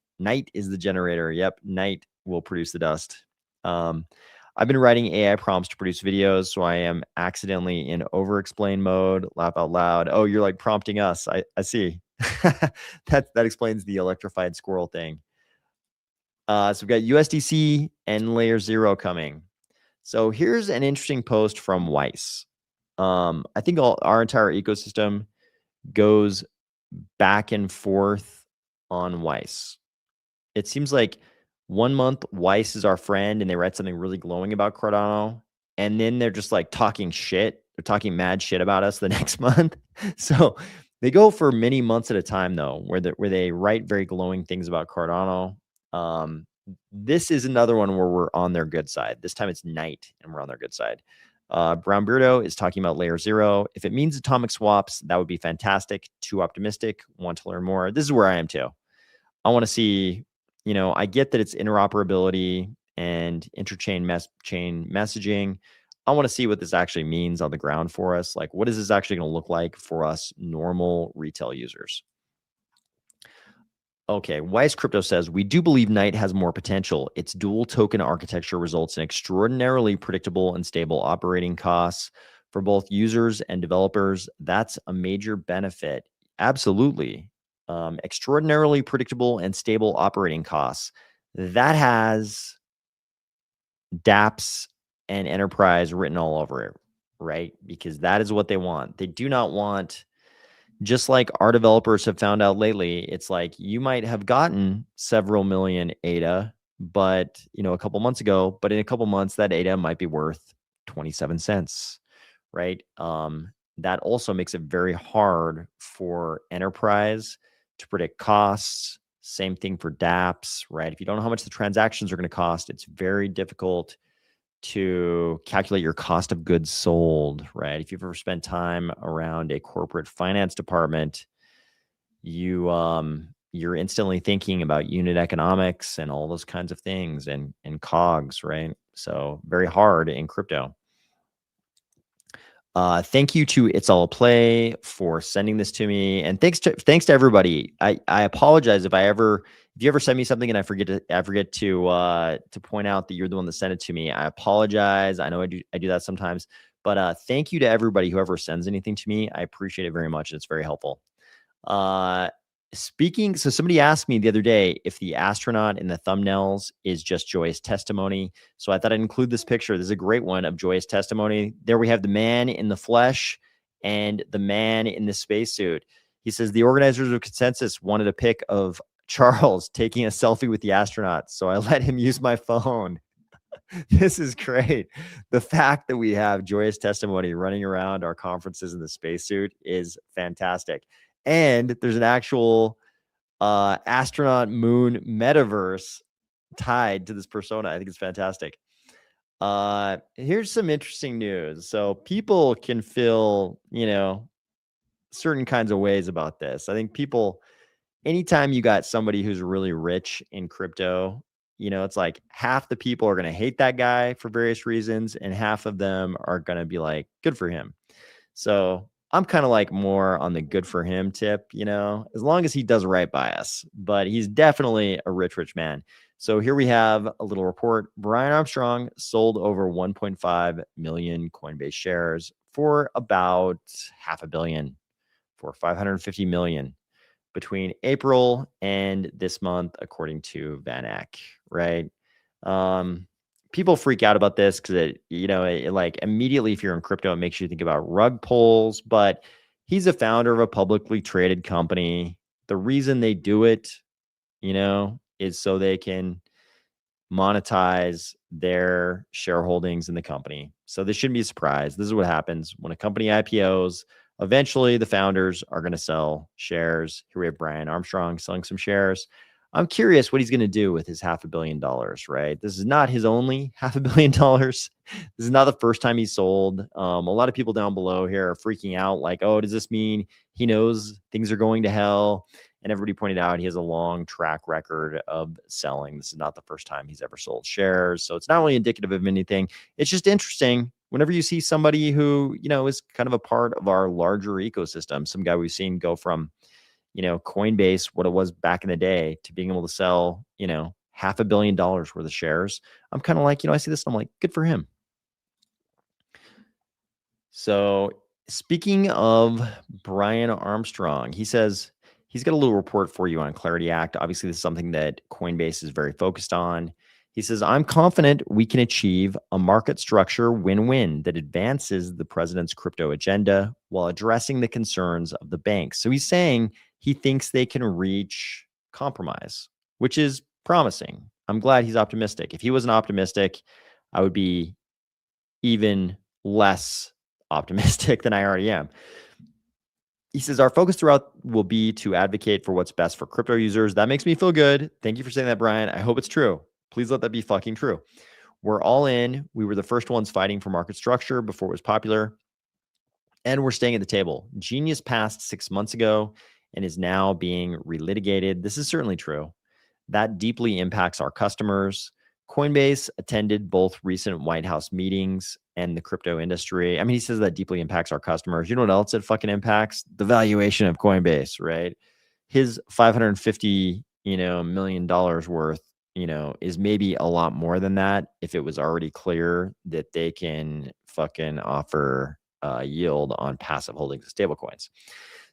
is the generator. Yep, night will produce the dust. I've been writing AI prompts to produce videos, so I am accidentally in over-explain mode. Laugh out loud. Oh, you're like prompting us. I see. that explains the electrified squirrel thing. So we've got USDC and layer 0 coming. So here's an interesting post from Weiss. I think our entire ecosystem goes back and forth on Weiss. It seems like 1 month Weiss is our friend and they write something really glowing about Cardano, and then they're just like talking shit. They're talking mad shit about us the next month. So they go for many months at a time though, where they write very glowing things about Cardano. This is another one where we're on their good side. This time it's night and we're on their good side. Brown Beardo is talking about layer 0. If it means atomic swaps, that would be fantastic. Too optimistic. Want to learn more. This is where I am too. I want to see, I get that it's interoperability and interchain chain messaging. I want to see what this actually means on the ground for us. Like, what is this actually going to look like for us normal retail users? Okay, Wise Crypto says, we do believe Night has more potential. Its dual token architecture results in extraordinarily predictable and stable operating costs for both users and developers. That's a major benefit. Absolutely. Extraordinarily predictable and stable operating costs. That has dApps and enterprise written all over it, right? Because that is what they want. They do not want, just like our developers have found out lately, it's like you might have gotten several million ADA, but a couple months ago, but in a couple months that ADA might be worth 27 cents, right? That also makes it very hard for enterprise to predict costs. Same thing for dApps, right? If you don't know how much the transactions are going to cost, it's very difficult to calculate your cost of goods sold, right? If you've ever spent time around a corporate finance department, you're instantly thinking about unit economics and all those kinds of things and COGS, right? So very hard in crypto. Thank you to It's All a Play for sending this to me, and thanks to everybody. I apologize if you ever send me something and I forget to point out that you're the one that sent it to me. I apologize. I know I do that sometimes, but thank you to everybody whoever sends anything to me. I appreciate it very much. It's very helpful. So somebody asked me the other day if the astronaut in the thumbnails is just Joy's testimony. So I thought I'd include this picture. This is a great one of Joy's testimony. There we have the man in the flesh and the man in the spacesuit. He says the organizers of Consensus wanted a pic of Charles taking a selfie with the astronaut, so I let him use my phone. This is great. The fact that we have Joyous testimony running around our conferences in the spacesuit is fantastic. And there's an actual astronaut moon metaverse tied to this persona. I think it's fantastic. Here's some interesting news. So people can feel, certain kinds of ways about this. I think anytime you got somebody who's really rich in crypto, it's like half the people are going to hate that guy for various reasons, and half of them are going to be like, good for him. So I'm kind of like more on the good for him tip, as long as he does right by us. But he's definitely a rich man. So here we have a little report. Brian Armstrong sold over 1.5 million Coinbase shares for about $500 million, for 550 million. between April and this month, according to Van Eck, right? People freak out about this because it like immediately, if you're in crypto, it makes you think about rug pulls, but he's a founder of a publicly traded company. The reason they do it, is so they can monetize their shareholdings in the company. So this shouldn't be a surprise. This is what happens when a company IPOs. Eventually, the founders are going to sell shares. Here we have Brian Armstrong selling some shares. I'm curious what he's going to do with his $500 million, right? This is not his only $500 million. This is not the first time he sold. A lot of people down below here are freaking out like, oh, does this mean he knows things are going to hell? And everybody pointed out he has a long track record of selling. This is not the first time he's ever sold shares. So it's not really indicative of anything. It's just interesting whenever you see somebody who, is kind of a part of our larger ecosystem, some guy we've seen go from, Coinbase, what it was back in the day, to being able to sell, $500 million worth of shares. I'm kind of like, I see this and I'm like, good for him. So speaking of Brian Armstrong, he says he's got a little report for you on Clarity Act. Obviously, this is something that Coinbase is very focused on. He says, I'm confident we can achieve a market structure win-win that advances the president's crypto agenda while addressing the concerns of the banks. So he's saying he thinks they can reach compromise, which is promising. I'm glad he's optimistic. If he wasn't optimistic, I would be even less optimistic than I already am. He says, our focus throughout will be to advocate for what's best for crypto users. That makes me feel good. Thank you for saying that, Brian. I hope it's true. Please let that be fucking true. We're all in. We were the first ones fighting for market structure before it was popular. And we're staying at the table. Genius passed 6 months ago and is now being relitigated. This is certainly true. That deeply impacts our customers. Coinbase attended both recent White House meetings and the crypto industry. I mean, he says that deeply impacts our customers. You know what else it fucking impacts? The valuation of Coinbase, right? His $550 million worth, is maybe a lot more than that if it was already clear that they can fucking offer yield on passive holdings of stablecoins.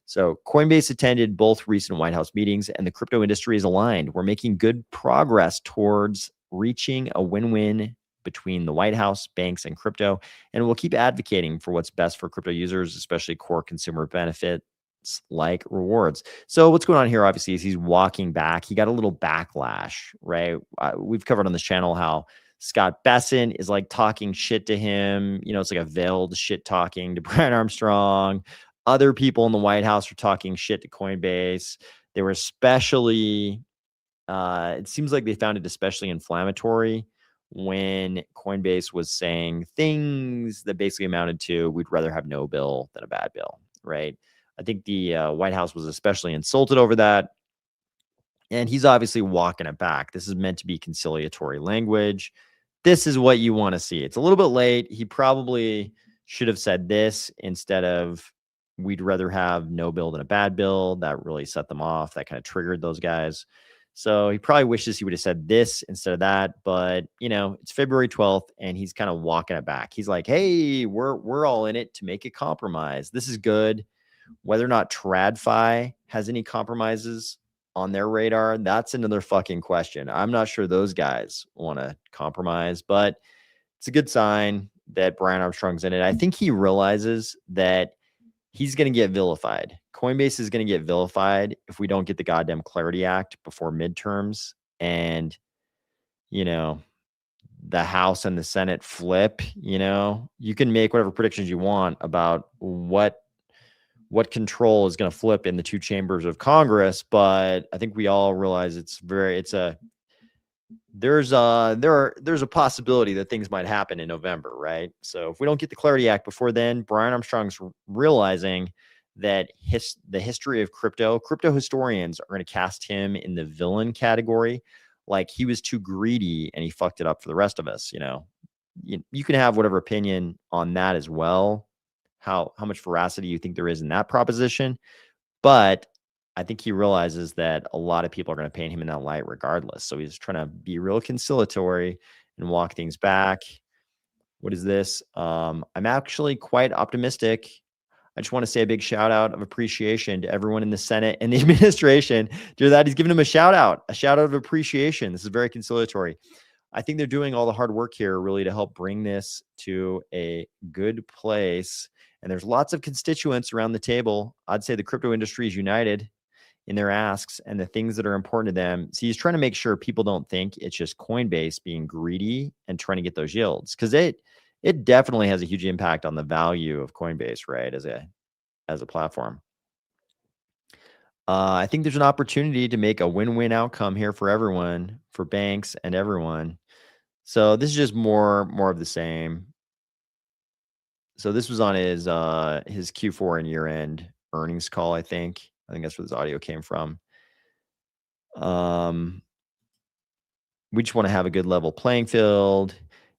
So Coinbase attended both recent White House meetings and the crypto industry is aligned. We're making good progress towards reaching a win-win between the White House, banks, and crypto. And we'll keep advocating for what's best for crypto users, especially core consumer benefits like rewards. So what's going on here, obviously, is he's walking back. He got a little backlash, right? We've covered on this channel how Scott Besson is like talking shit to him. It's like a veiled shit talking to Brian Armstrong. Other people in the White House are talking shit to Coinbase. They were especially, it seems like they found it especially inflammatory when Coinbase was saying things that basically amounted to, we'd rather have no bill than a bad bill, right? I think the White House was especially insulted over that. And he's obviously walking it back. This is meant to be conciliatory language. This is what you want to see. It's a little bit late. He probably should have said this instead of, we'd rather have no bill than a bad bill. That really set them off. That kind of triggered those guys. So he probably wishes he would have said this instead of that. But, it's February 12th and he's kind of walking it back. He's like, hey, we're all in it to make a compromise. This is good. Whether or not TradFi has any compromises on their radar, that's another fucking question. I'm not sure those guys want to compromise, but it's a good sign that Brian Armstrong's in it. I think he realizes that he's going to get vilified. Coinbase is going to get vilified if we don't get the goddamn Clarity Act before midterms and, the House and the Senate flip. You can make whatever predictions you want about what control is going to flip in the two chambers of Congress, but I think we all realize there's a possibility that things might happen in November, right? So if we don't get the Clarity Act before then, Brian Armstrong's realizing that the history of crypto historians are going to cast him in the villain category, like he was too greedy and he fucked it up for the rest of us. You can have whatever opinion on that as well, how much veracity you think there is in that proposition, but I think he realizes that a lot of people are going to paint him in that light regardless. So he's trying to be real conciliatory and walk things back. What is this? I'm actually quite optimistic. I just want to say a big shout out of appreciation to everyone in the Senate and the administration. Do that. He's giving them a shout out of appreciation. This is very conciliatory. I think they're doing all the hard work here really to help bring this to a good place. And there's lots of constituents around the table. I'd say the crypto industry is united in their asks and the things that are important to them. So he's trying to make sure people don't think it's just Coinbase being greedy and trying to get those yields, because it definitely has a huge impact on the value of Coinbase, right? As a platform. I think there's an opportunity to make a win-win outcome here for everyone, for banks and everyone. So this is just more of the same. So this was on his Q4 and year-end earnings call, I think. I think that's where this audio came from. We just want to have a good level playing field.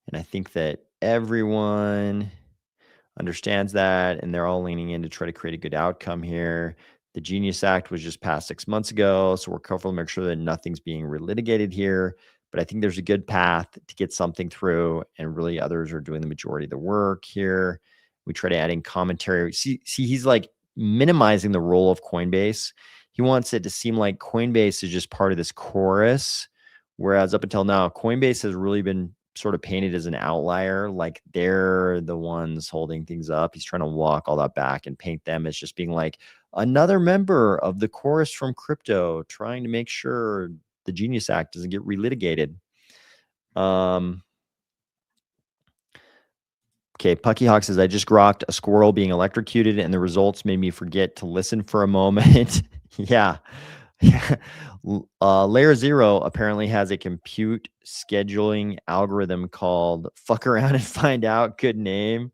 And I think that everyone understands that, and they're all leaning in to try to create a good outcome here. The Genius Act was just passed 6 months ago, so we're careful to make sure that nothing's being relitigated here. But I think there's a good path to get something through, and really others are doing the majority of the work here. We try to add in commentary. See, he's like minimizing the role of Coinbase. He wants it to seem like Coinbase is just part of this chorus, whereas up until now, Coinbase has really been sort of painted as an outlier, like they're the ones holding things up. He's trying to walk all that back and paint them as just being like another member of the chorus from crypto, trying to make sure the Genius Act doesn't get relitigated. Okay, Pucky Hawk says, I just grokked a squirrel being electrocuted and the results made me forget to listen for a moment. Yeah. Layer Zero apparently has a compute scheduling algorithm called Fuck Around and Find Out. Good name.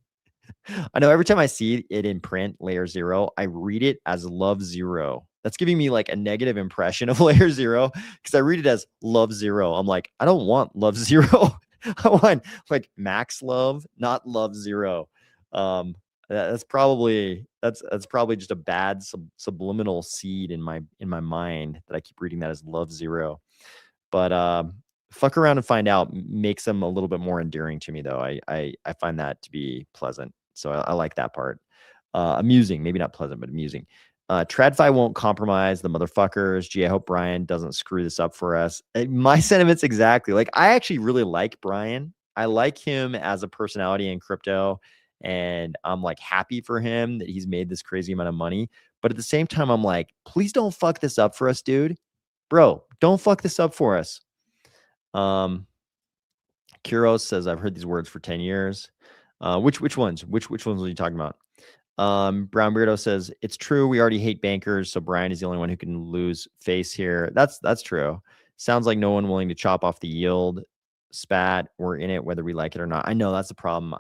I know every time I see it in print, Layer Zero, I read it as Love Zero. That's giving me like a negative impression of Layer Zero because I read it as Love Zero. I'm like, I don't want Love Zero. I want like Max Love, not Love Zero. That's probably just a bad subliminal seed in my mind that I keep reading that as Love Zero. But Fuck Around and Find Out makes them a little bit more endearing to me, though. I find that to be pleasant. So I like that part. Amusing, maybe not pleasant, but amusing. TradFi won't compromise the motherfuckers. Gee, I hope Brian doesn't screw this up for us. My sentiments exactly. Like, I actually really like Brian. I like him as a personality in crypto, and I'm like happy for him that he's made this crazy amount of money. But at the same time, I'm like, please don't fuck this up for us, dude. Bro, don't fuck this up for us. Kuros says, I've heard these words for 10 years. Which ones? Which ones are you talking about? Brown Beardo says, it's true. We already hate bankers. So Brian is the only one who can lose face here. That's true. Sounds like no one willing to chop off the yield. Spat, we're in it whether we like it or not. I know that's the problem.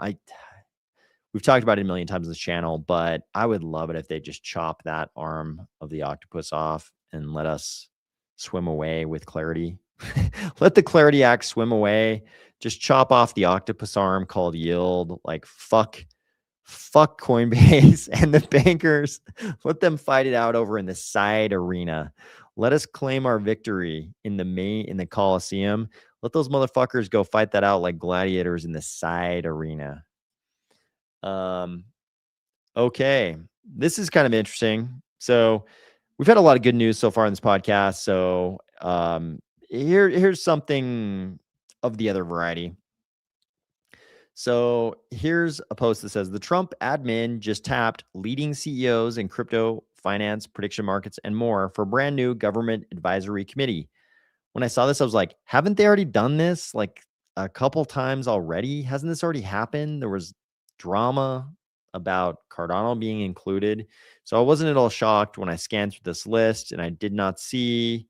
We've talked about it a million times on this channel, but I would love it if they just chop that arm of the octopus off and let us swim away with clarity. Let the Clarity Act swim away. Just chop off the octopus arm called yield. Like fuck Coinbase and the bankers. Let them fight it out over in the side arena. Let us claim our victory in the Coliseum. Let those motherfuckers go fight that out like gladiators in the side arena. Okay. This is kind of interesting. So we've had a lot of good news so far in this podcast. So here's something of the other variety. So here's a post that says the Trump admin just tapped leading CEOs in crypto, finance, prediction markets, and more for a brand new government advisory committee. When I saw this, I was like, haven't they already done this like a couple times already? Hasn't this already happened? There was drama about Cardano being included. So I wasn't at all shocked when I scanned through this list and I did not see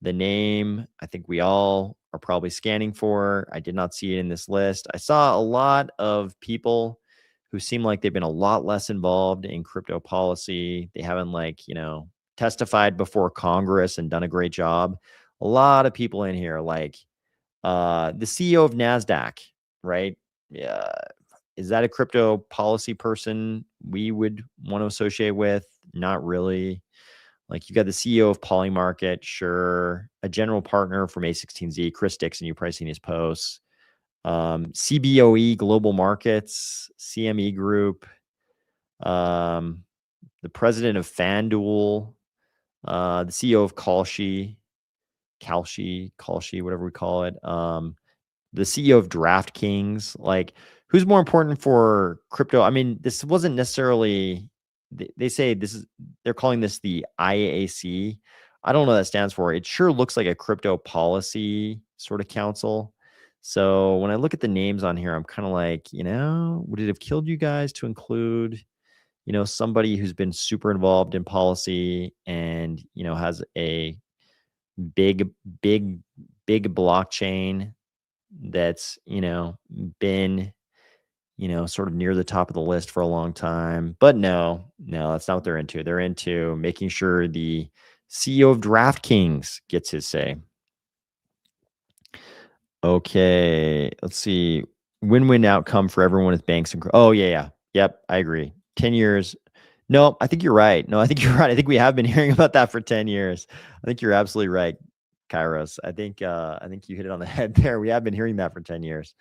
the name I think we all are probably scanning for. I did not see it in this list. I saw a lot of people who seem like they've been a lot less involved in crypto policy. They haven't testified before Congress and done a great job. A lot of people in here, like the CEO of NASDAQ, right? Yeah. Is that a crypto policy person we would want to associate with? Not really. Like you got the CEO of Polymarket, sure. A general partner from A16Z, Chris Dixon, you've probably seen his posts. CBOE Global Markets, CME Group. the president of FanDuel, the CEO of Kalshi, whatever we call it. The CEO of DraftKings. Like, who's more important for crypto? I mean, this wasn't necessarily. They say this is. They're calling this the IAC. I don't know what that stands for. It sure looks like a crypto policy sort of council. So when I look at the names on here, I'm kind of like, would it have killed you guys to include, somebody who's been super involved in policy and, has a big, big, big blockchain that's, been, sort of near the top of the list for a long time. But no, that's not what they're into. They're into making sure the CEO of DraftKings gets his say. Okay, let's see. Win-win outcome for everyone with banks and oh yeah. Yep, I agree. 10 years. No, I think you're right. I think we have been hearing about that for 10 years. I think you're absolutely right, Kairos. I think you hit it on the head there. We have been hearing that for 10 years.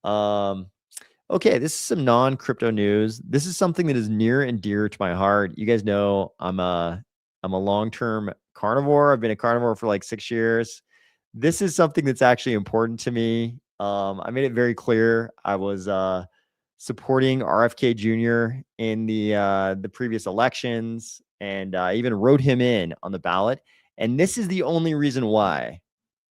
Okay, this is some non-crypto news. This is something that is near and dear to my heart. You guys know I'm a long-term carnivore. I've been a carnivore for like 6 years. This is something that's actually important to me. I made it very clear. I was supporting RFK Jr. in the previous elections, and I even wrote him in on the ballot. And this is the only reason why.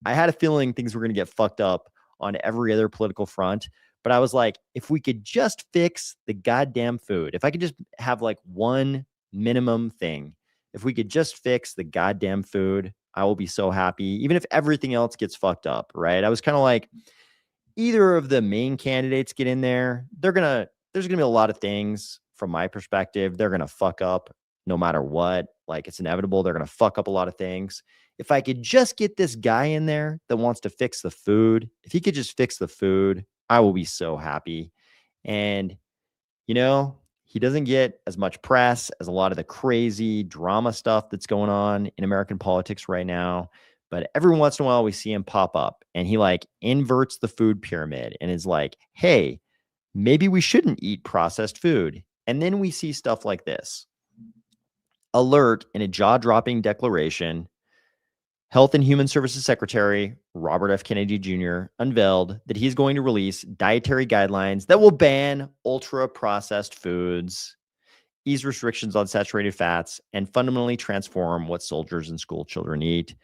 I had a feeling things were going to get fucked up on every other political front. But I was like, if we could just fix the goddamn food, if I could just have like one minimum thing, if we could just fix the goddamn food, I will be so happy, even if everything else gets fucked up, right? I was kind of like, either of the main candidates get in there, there's going to be a lot of things from my perspective. They're going to fuck up no matter what. Like, it's inevitable. They're going to fuck up a lot of things. If I could just get this guy in there that wants to fix the food, if he could just fix the food, I will be so happy. And, he doesn't get as much press as a lot of the crazy drama stuff that's going on in American politics right now. But every once in a while, we see him pop up and he like inverts the food pyramid and is like, hey, maybe we shouldn't eat processed food. And then we see stuff like this. Alert in a jaw-dropping declaration. Health and Human Services Secretary Robert F. Kennedy Jr. unveiled that he's going to release dietary guidelines that will ban ultra-processed foods, ease restrictions on saturated fats, and fundamentally transform what soldiers and school children eat.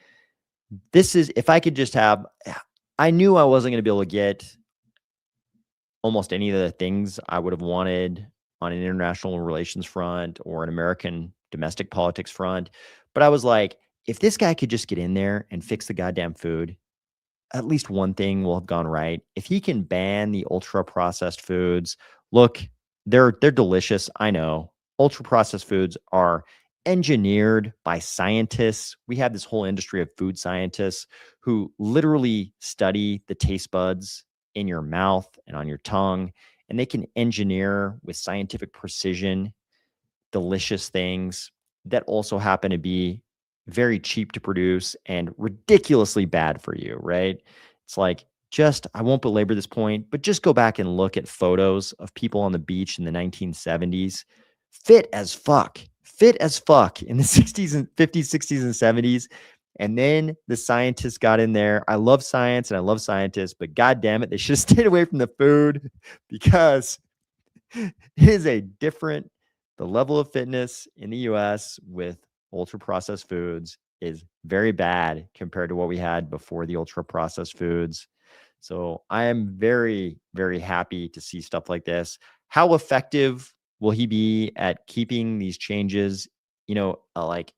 This is, if I could just have, I knew I wasn't going to be able to get almost any of the things I would have wanted on an international relations front or an American domestic politics front. But I was like, if this guy could just get in there and fix the goddamn food, at least one thing will have gone right. If he can ban the ultra processed foods, look, they're delicious. I know ultra processed foods are engineered by scientists. We have this whole industry of food scientists who literally study the taste buds in your mouth and on your tongue, and they can engineer with scientific precision delicious things that also happen to be very cheap to produce and ridiculously bad for you, right? It's like, I won't belabor this point, but just go back and look at photos of people on the beach in the 1970s, fit as fuck in the 60s and 50s, 60s, and 70s. And then the scientists got in there. I love science and I love scientists, but God damn it, they should have stayed away from the food because it is the level of fitness in the US with ultra processed foods is very bad compared to what we had before the ultra processed foods. So I am very, very happy to see stuff like this. How effective will he be at keeping these changes, like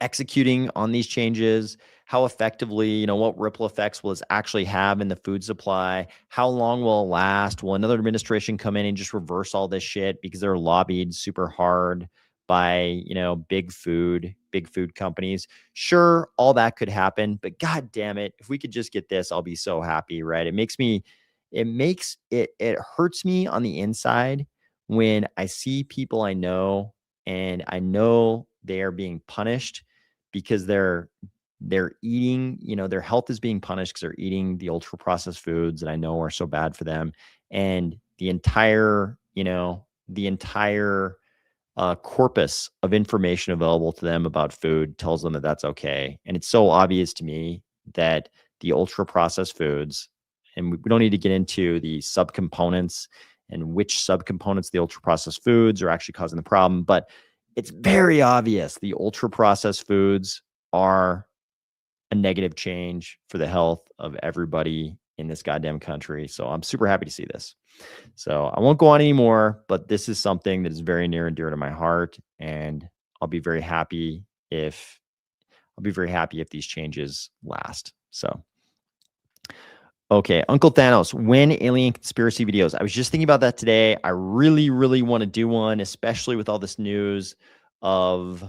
executing on these changes? How effectively, what ripple effects will this actually have in the food supply? How long will it last? Will another administration come in and just reverse all this shit because they're lobbied super hard by, big food companies? Sure, all that could happen, but God damn it, if we could just get this, I'll be so happy, right? It hurts me on the inside when I see people I know and I know they are being punished because they're eating, their health is being punished because they're eating the ultra processed foods that I know are so bad for them. And the entire corpus of information available to them about food tells them that that's okay. And it's so obvious to me that the ultra processed foods, and we don't need to get into the subcomponents and which subcomponents of the ultra processed foods are actually causing the problem, but it's very obvious the ultra processed foods are a negative change for the health of everybody in this goddamn country. So I'm super happy to see this. So I won't go on anymore, but this is something that is very near and dear to my heart, and I'll be very happy if these changes last. So okay, Uncle Thanos, when alien conspiracy videos? I was just thinking about that today. I really, really want to do one, especially with all this news of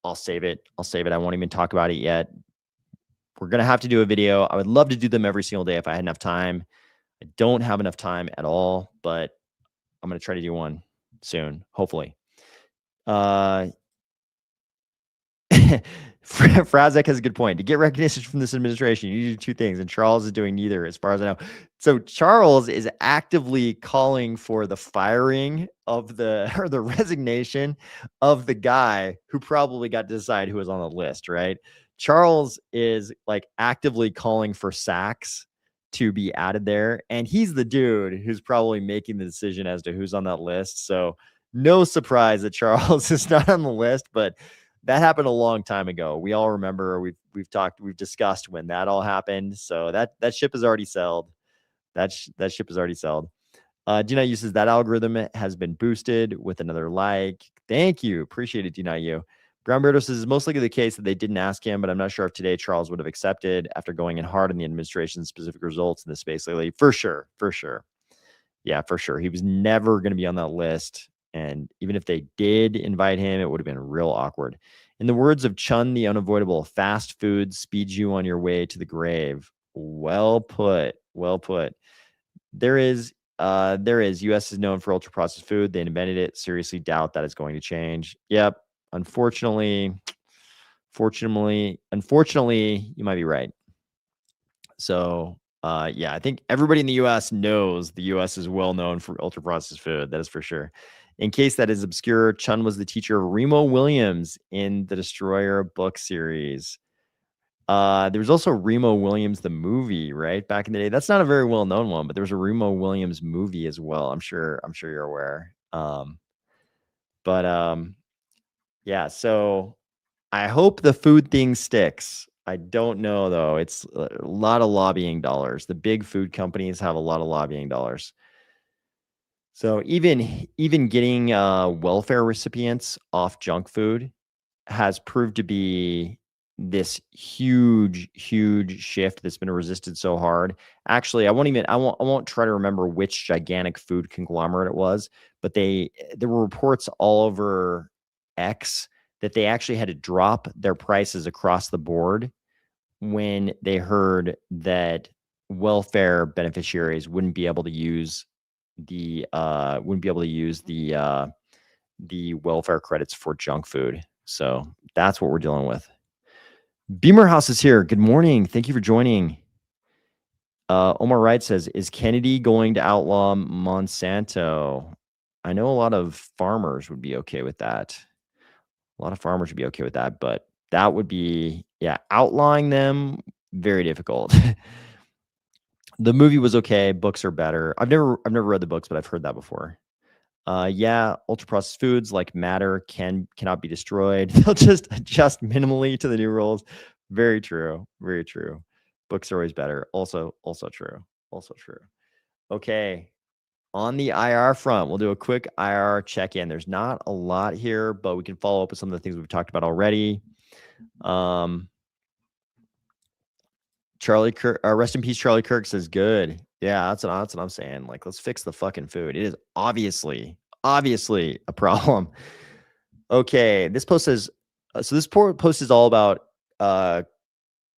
I'll save it. I won't even talk about it yet. We're going to have to do a video. I would love to do them every single day if I had enough time. I don't have enough time at all, but I'm going to try to do one soon, hopefully. Frazek has a good point. To get recognition from this administration, you need to do two things, and Charles is doing neither, as far as I know. So Charles is actively calling for the firing of or the resignation of the guy who probably got to decide who was on the list, right? Charles is like actively calling for Sachs to be added there, and he's the dude who's probably making the decision as to who's on that list. So no surprise that Charles is not on the list, but that happened a long time ago. We all remember. We've discussed when that all happened. So that ship is already sailed. That ship is already sailed. D9 uses that algorithm has been boosted with another like. Thank you, appreciate it, D9U. Brown Beardo says it's most likely the case that they didn't ask him, but I'm not sure if today Charles would have accepted after going in hard on the administration's specific results in this space lately. For sure. Yeah, for sure. He was never going to be on that list. And even if they did invite him, it would have been real awkward. In the words of Chun the Unavoidable, fast food speeds you on your way to the grave. Well put. Well put. There is. U.S. is known for ultra processed food. They invented it. Seriously doubt that is going to change. Yep. Unfortunately, you might be right. So yeah, I think everybody in the U.S. knows the U.S. is well known for ultra processed food. That is for sure. In case that is obscure, Chun was the teacher of Remo Williams in the Destroyer book series. There was also Remo Williams, the movie, right? Back in the day. That's not a very well-known one, but there was a Remo Williams movie as well. I'm sure you're aware. Yeah, so I hope the food thing sticks. I don't know though. It's a lot of lobbying dollars. The big food companies have a lot of lobbying dollars. So even getting welfare recipients off junk food has proved to be this huge shift that's been resisted so hard. Actually, I won't try to remember which gigantic food conglomerate it was, but there were reports all over X that they actually had to drop their prices across the board when they heard that welfare beneficiaries wouldn't be able to use the welfare credits for junk food. So that's what we're dealing with. Beamer House is here. Good morning. Thank you for joining. Omar Wright says, is Kennedy going to outlaw Monsanto? I know a lot of farmers would be okay with that. But that would be, yeah, outlawing them, very difficult. The movie was okay. Books are better. I've never read the books, but I've heard that before. Yeah, ultra processed foods like matter cannot be destroyed. They'll just adjust minimally to the new rules. Very true. Books are always better. Also true. Okay. On the IR front, we'll do a quick IR check-in. There's not a lot here, but we can follow up with some of the things we've talked about already. Charlie Kirk, rest in peace, Charlie Kirk says good. Yeah, that's what I'm saying. Like, let's fix the fucking food. It is obviously a problem. Okay, this post says, so this post is all about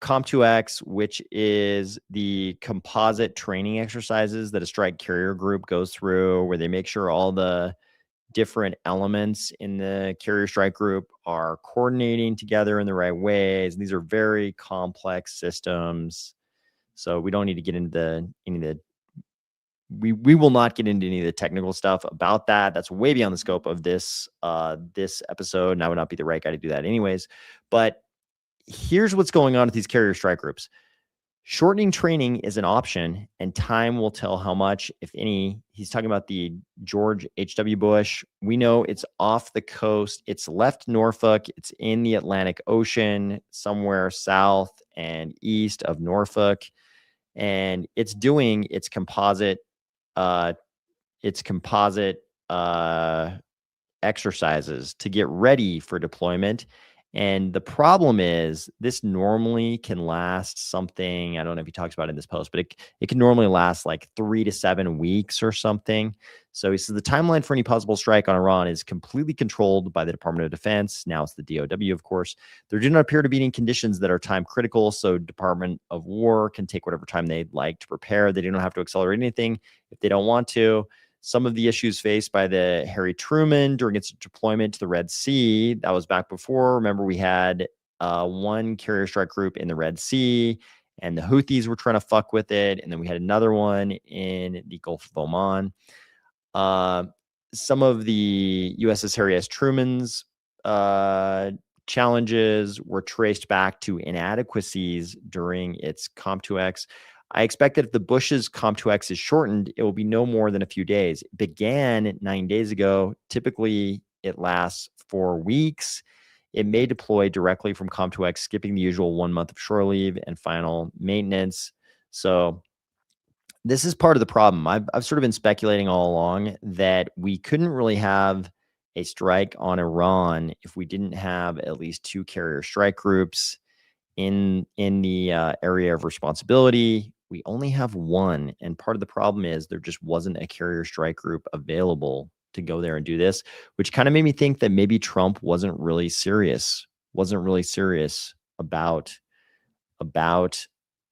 Comp2X, which is the composite training exercises that a strike carrier group goes through, where they make sure all the different elements in the carrier strike group are coordinating together in the right ways. These are very complex systems, so we don't need to get into any of the we will not get into any of the technical stuff about that. That's way beyond the scope of this this episode, and I would not be the right guy to do that anyways. But here's what's going on with these carrier strike groups. Shortening training is an option, and time will tell how much, if any. He's talking about the George H.W. Bush. We know it's off the coast. It's left Norfolk. It's in the Atlantic Ocean, somewhere south and east of Norfolk. And it's doing its composite exercises to get ready for deployment. And the problem is this normally can last something, I don't know if he talks about it in this post, but it can normally last like 3 to 7 weeks or something. So he says the timeline for any possible strike on Iran is completely controlled by the Department of Defense. Now it's the DOW, of course. There do not appear to be any conditions that are time critical, so Department of War can take whatever time they'd like to prepare. They don't have to accelerate anything if they don't want to. Some of the issues faced by the Harry Truman during its deployment to the Red Sea, that was back before. Remember, we had one carrier strike group in the Red Sea, and the Houthis were trying to fuck with it. And then we had another one in the Gulf of Oman. Some of the USS Harry S. Truman's challenges were traced back to inadequacies during its COMP2X. I expect that if the Bush's COMP2X is shortened, it will be no more than a few days. It began 9 days ago. Typically, it lasts 4 weeks. It may deploy directly from COMP2X, skipping the usual 1 month of shore leave and final maintenance. So this is part of the problem. I've sort of been speculating all along that we couldn't really have a strike on Iran if we didn't have at least 2 carrier strike groups in the area of responsibility. We only have 1, and part of the problem is there just wasn't a carrier strike group available to go there and do this, which kind of made me think that maybe Trump wasn't really serious about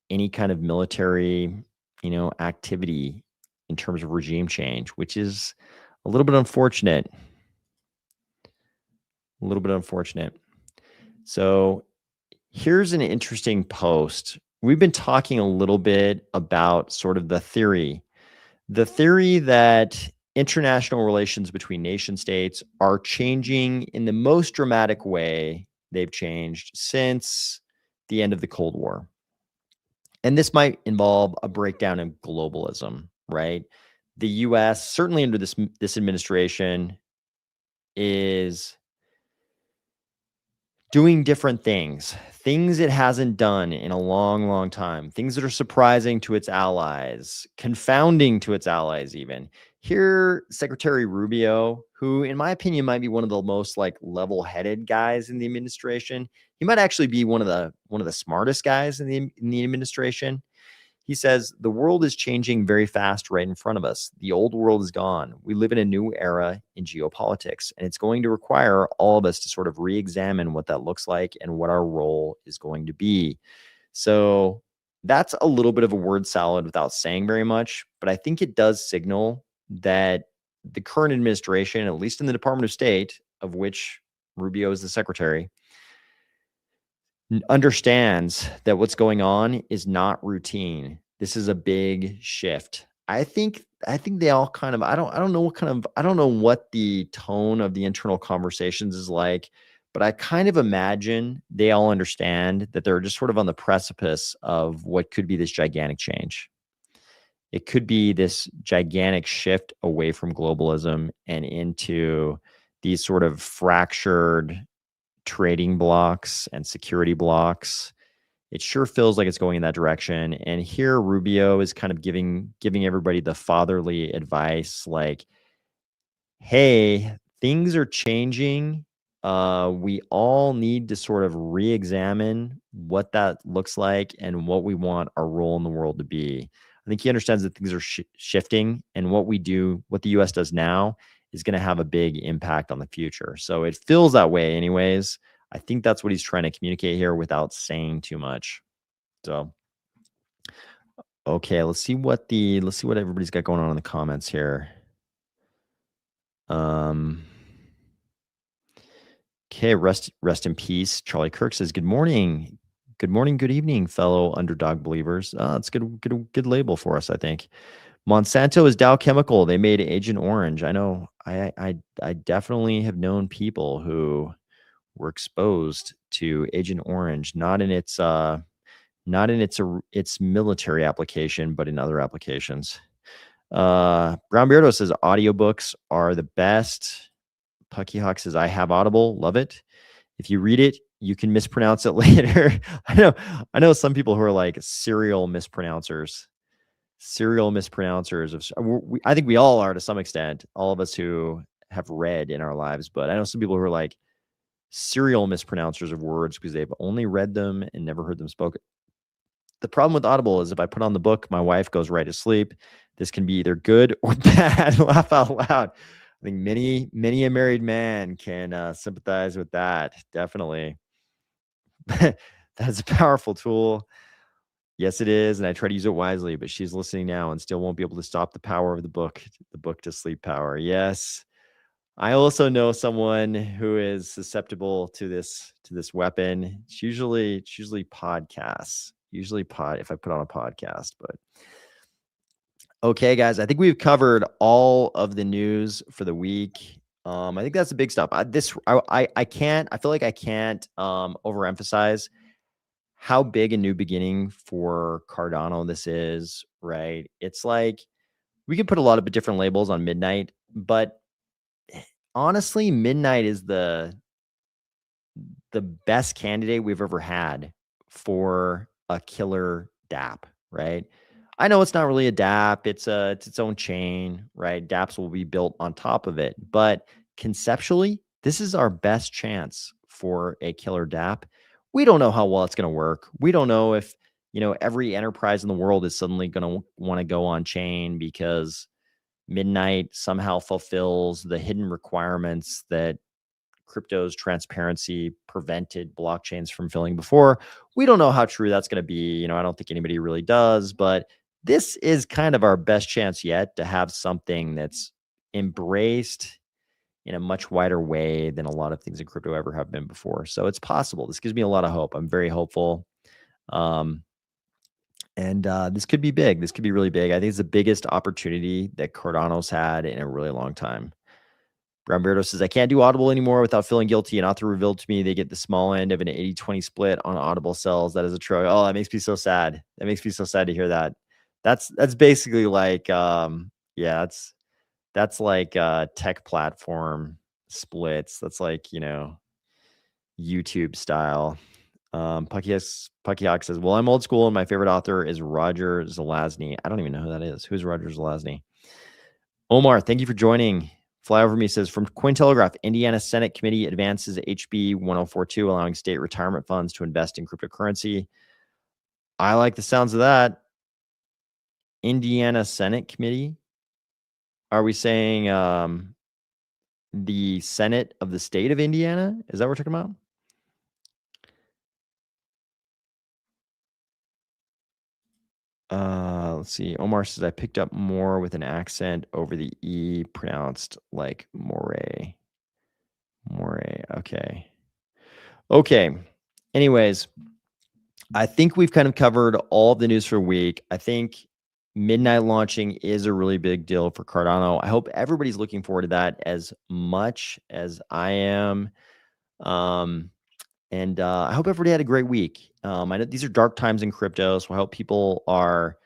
any kind of military, activity in terms of regime change, which is a little bit unfortunate. So here's an interesting post. We've been talking a little bit about sort of the theory that international relations between nation states are changing in the most dramatic way they've changed since the end of the Cold War. And this might involve a breakdown in globalism, right? The US, certainly under this administration, is doing different things it hasn't done in a long, long time, things that are surprising to its allies, confounding to its allies even. Here, Secretary Rubio, who in my opinion might be one of the most like level-headed guys in the administration, he might actually be one of the smartest guys in the administration. He says, the world is changing very fast right in front of us. The old world is gone. We live in a new era in geopolitics, and it's going to require all of us to sort of re-examine what that looks like and what our role is going to be. So that's a little bit of a word salad without saying very much, but I think it does signal that the current administration, at least in the Department of State, of which Rubio is the secretary, understands that what's going on is not routine. This is a big shift. I think they all kind of, I don't know what the tone of the internal conversations is like, but I kind of imagine they all understand that they're just sort of on the precipice of what could be this gigantic change. It could be this gigantic shift away from globalism and into these sort of fractured trading blocks and security blocks. It sure feels like it's going in that direction. And here Rubio is kind of giving everybody the fatherly advice, like, hey, things are changing. We all need to sort of re-examine what that looks like and what we want our role in the world to be. I think he understands that things are shifting, and what the US does now is going to have a big impact on the future. So it feels that way anyways. I think that's what he's trying to communicate here without saying too much. So, okay, let's see what everybody's got going on in the comments here. Okay, rest in peace. Charlie Kirk says, good morning, good evening, fellow underdog believers. It's good label for us, I think. Monsanto is Dow Chemical. They made Agent Orange. I know. I definitely have known people who were exposed to Agent Orange, not in its military application, but in other applications. Brown Beardo says audiobooks are the best. Pucky Hawk says I have Audible, love it. If you read it, you can mispronounce it later. I know some people who are like serial mispronouncers. I think we all are to some extent, all of us who have read in our lives, but I know some people who are like serial mispronouncers of words because they've only read them and never heard them spoken. The problem with Audible is if I put on the book, my wife goes right to sleep. This can be either good or bad. Laugh out loud. I think many a married man can sympathize with that. Definitely. That's a powerful tool. Yes, it is. And I try to use it wisely, but she's listening now and still won't be able to stop the power of the book to sleep power. Yes. I also know someone who is susceptible to this weapon. It's usually podcasts. If I put on a podcast, but okay, guys, I think we've covered all of the news for the week. I think that's the big stuff. I feel like I can't overemphasize how big a new beginning for Cardano this is, right? It's like we can put a lot of different labels on Midnight, but honestly, Midnight is the best candidate we've ever had for a killer DApp, right? I know it's not really a DApp, it's its own chain, right? DApps will be built on top of it, but conceptually, this is our best chance for a killer DApp. We don't know how well it's going to work. We don't know if, every enterprise in the world is suddenly going to want to go on chain because Midnight somehow fulfills the hidden requirements that crypto's transparency prevented blockchains from filling before. We don't know how true that's going to be. I don't think anybody really does, but this is kind of our best chance yet to have something that's embraced in a much wider way than a lot of things in crypto ever have been before. So it's possible. This gives me a lot of hope. I'm very hopeful. And this could be big. This could be really big. I think it's the biggest opportunity that Cardano's had in a really long time. Brown Beardo says, I can't do Audible anymore without feeling guilty. An author revealed to me they get the small end of an 80-20 split on Audible sales. That is a true. Oh, that makes me so sad. That makes me so sad to hear that. That's basically like, that's like tech platform splits. That's like, YouTube style. Puckyhawk says, well, I'm old school and my favorite author is Roger Zelazny. I don't even know who that is. Who's Roger Zelazny? Omar, thank you for joining. Fly Over Me says, from Cointelegraph, Indiana Senate Committee advances HB 1042, allowing state retirement funds to invest in cryptocurrency. I like the sounds of that. Indiana Senate Committee? Are we saying the Senate of the state of Indiana? Is that what we're talking about? Let's see. Omar says, I picked up more with an accent over the E, pronounced like Moray. Okay. Anyways, I think we've kind of covered all of the news for a week. I think Midnight launching is a really big deal for Cardano. I hope everybody's looking forward to that as much as I am. And I hope everybody had a great week. I know these are dark times in crypto, so I hope people are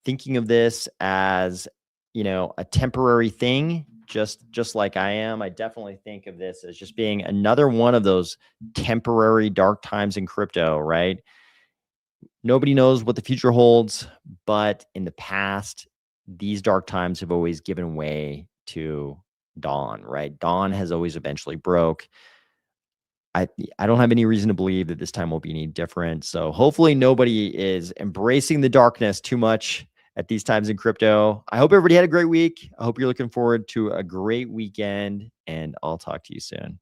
thinking of this as, a temporary thing, just like I am. I definitely think of this as just being another one of those temporary dark times in crypto, right? Nobody knows what the future holds, but in the past, these dark times have always given way to dawn, right? Dawn has always eventually broke. I don't have any reason to believe that this time will be any different. So hopefully nobody is embracing the darkness too much at these times in crypto. I hope everybody had a great week. I hope you're looking forward to a great weekend, and I'll talk to you soon.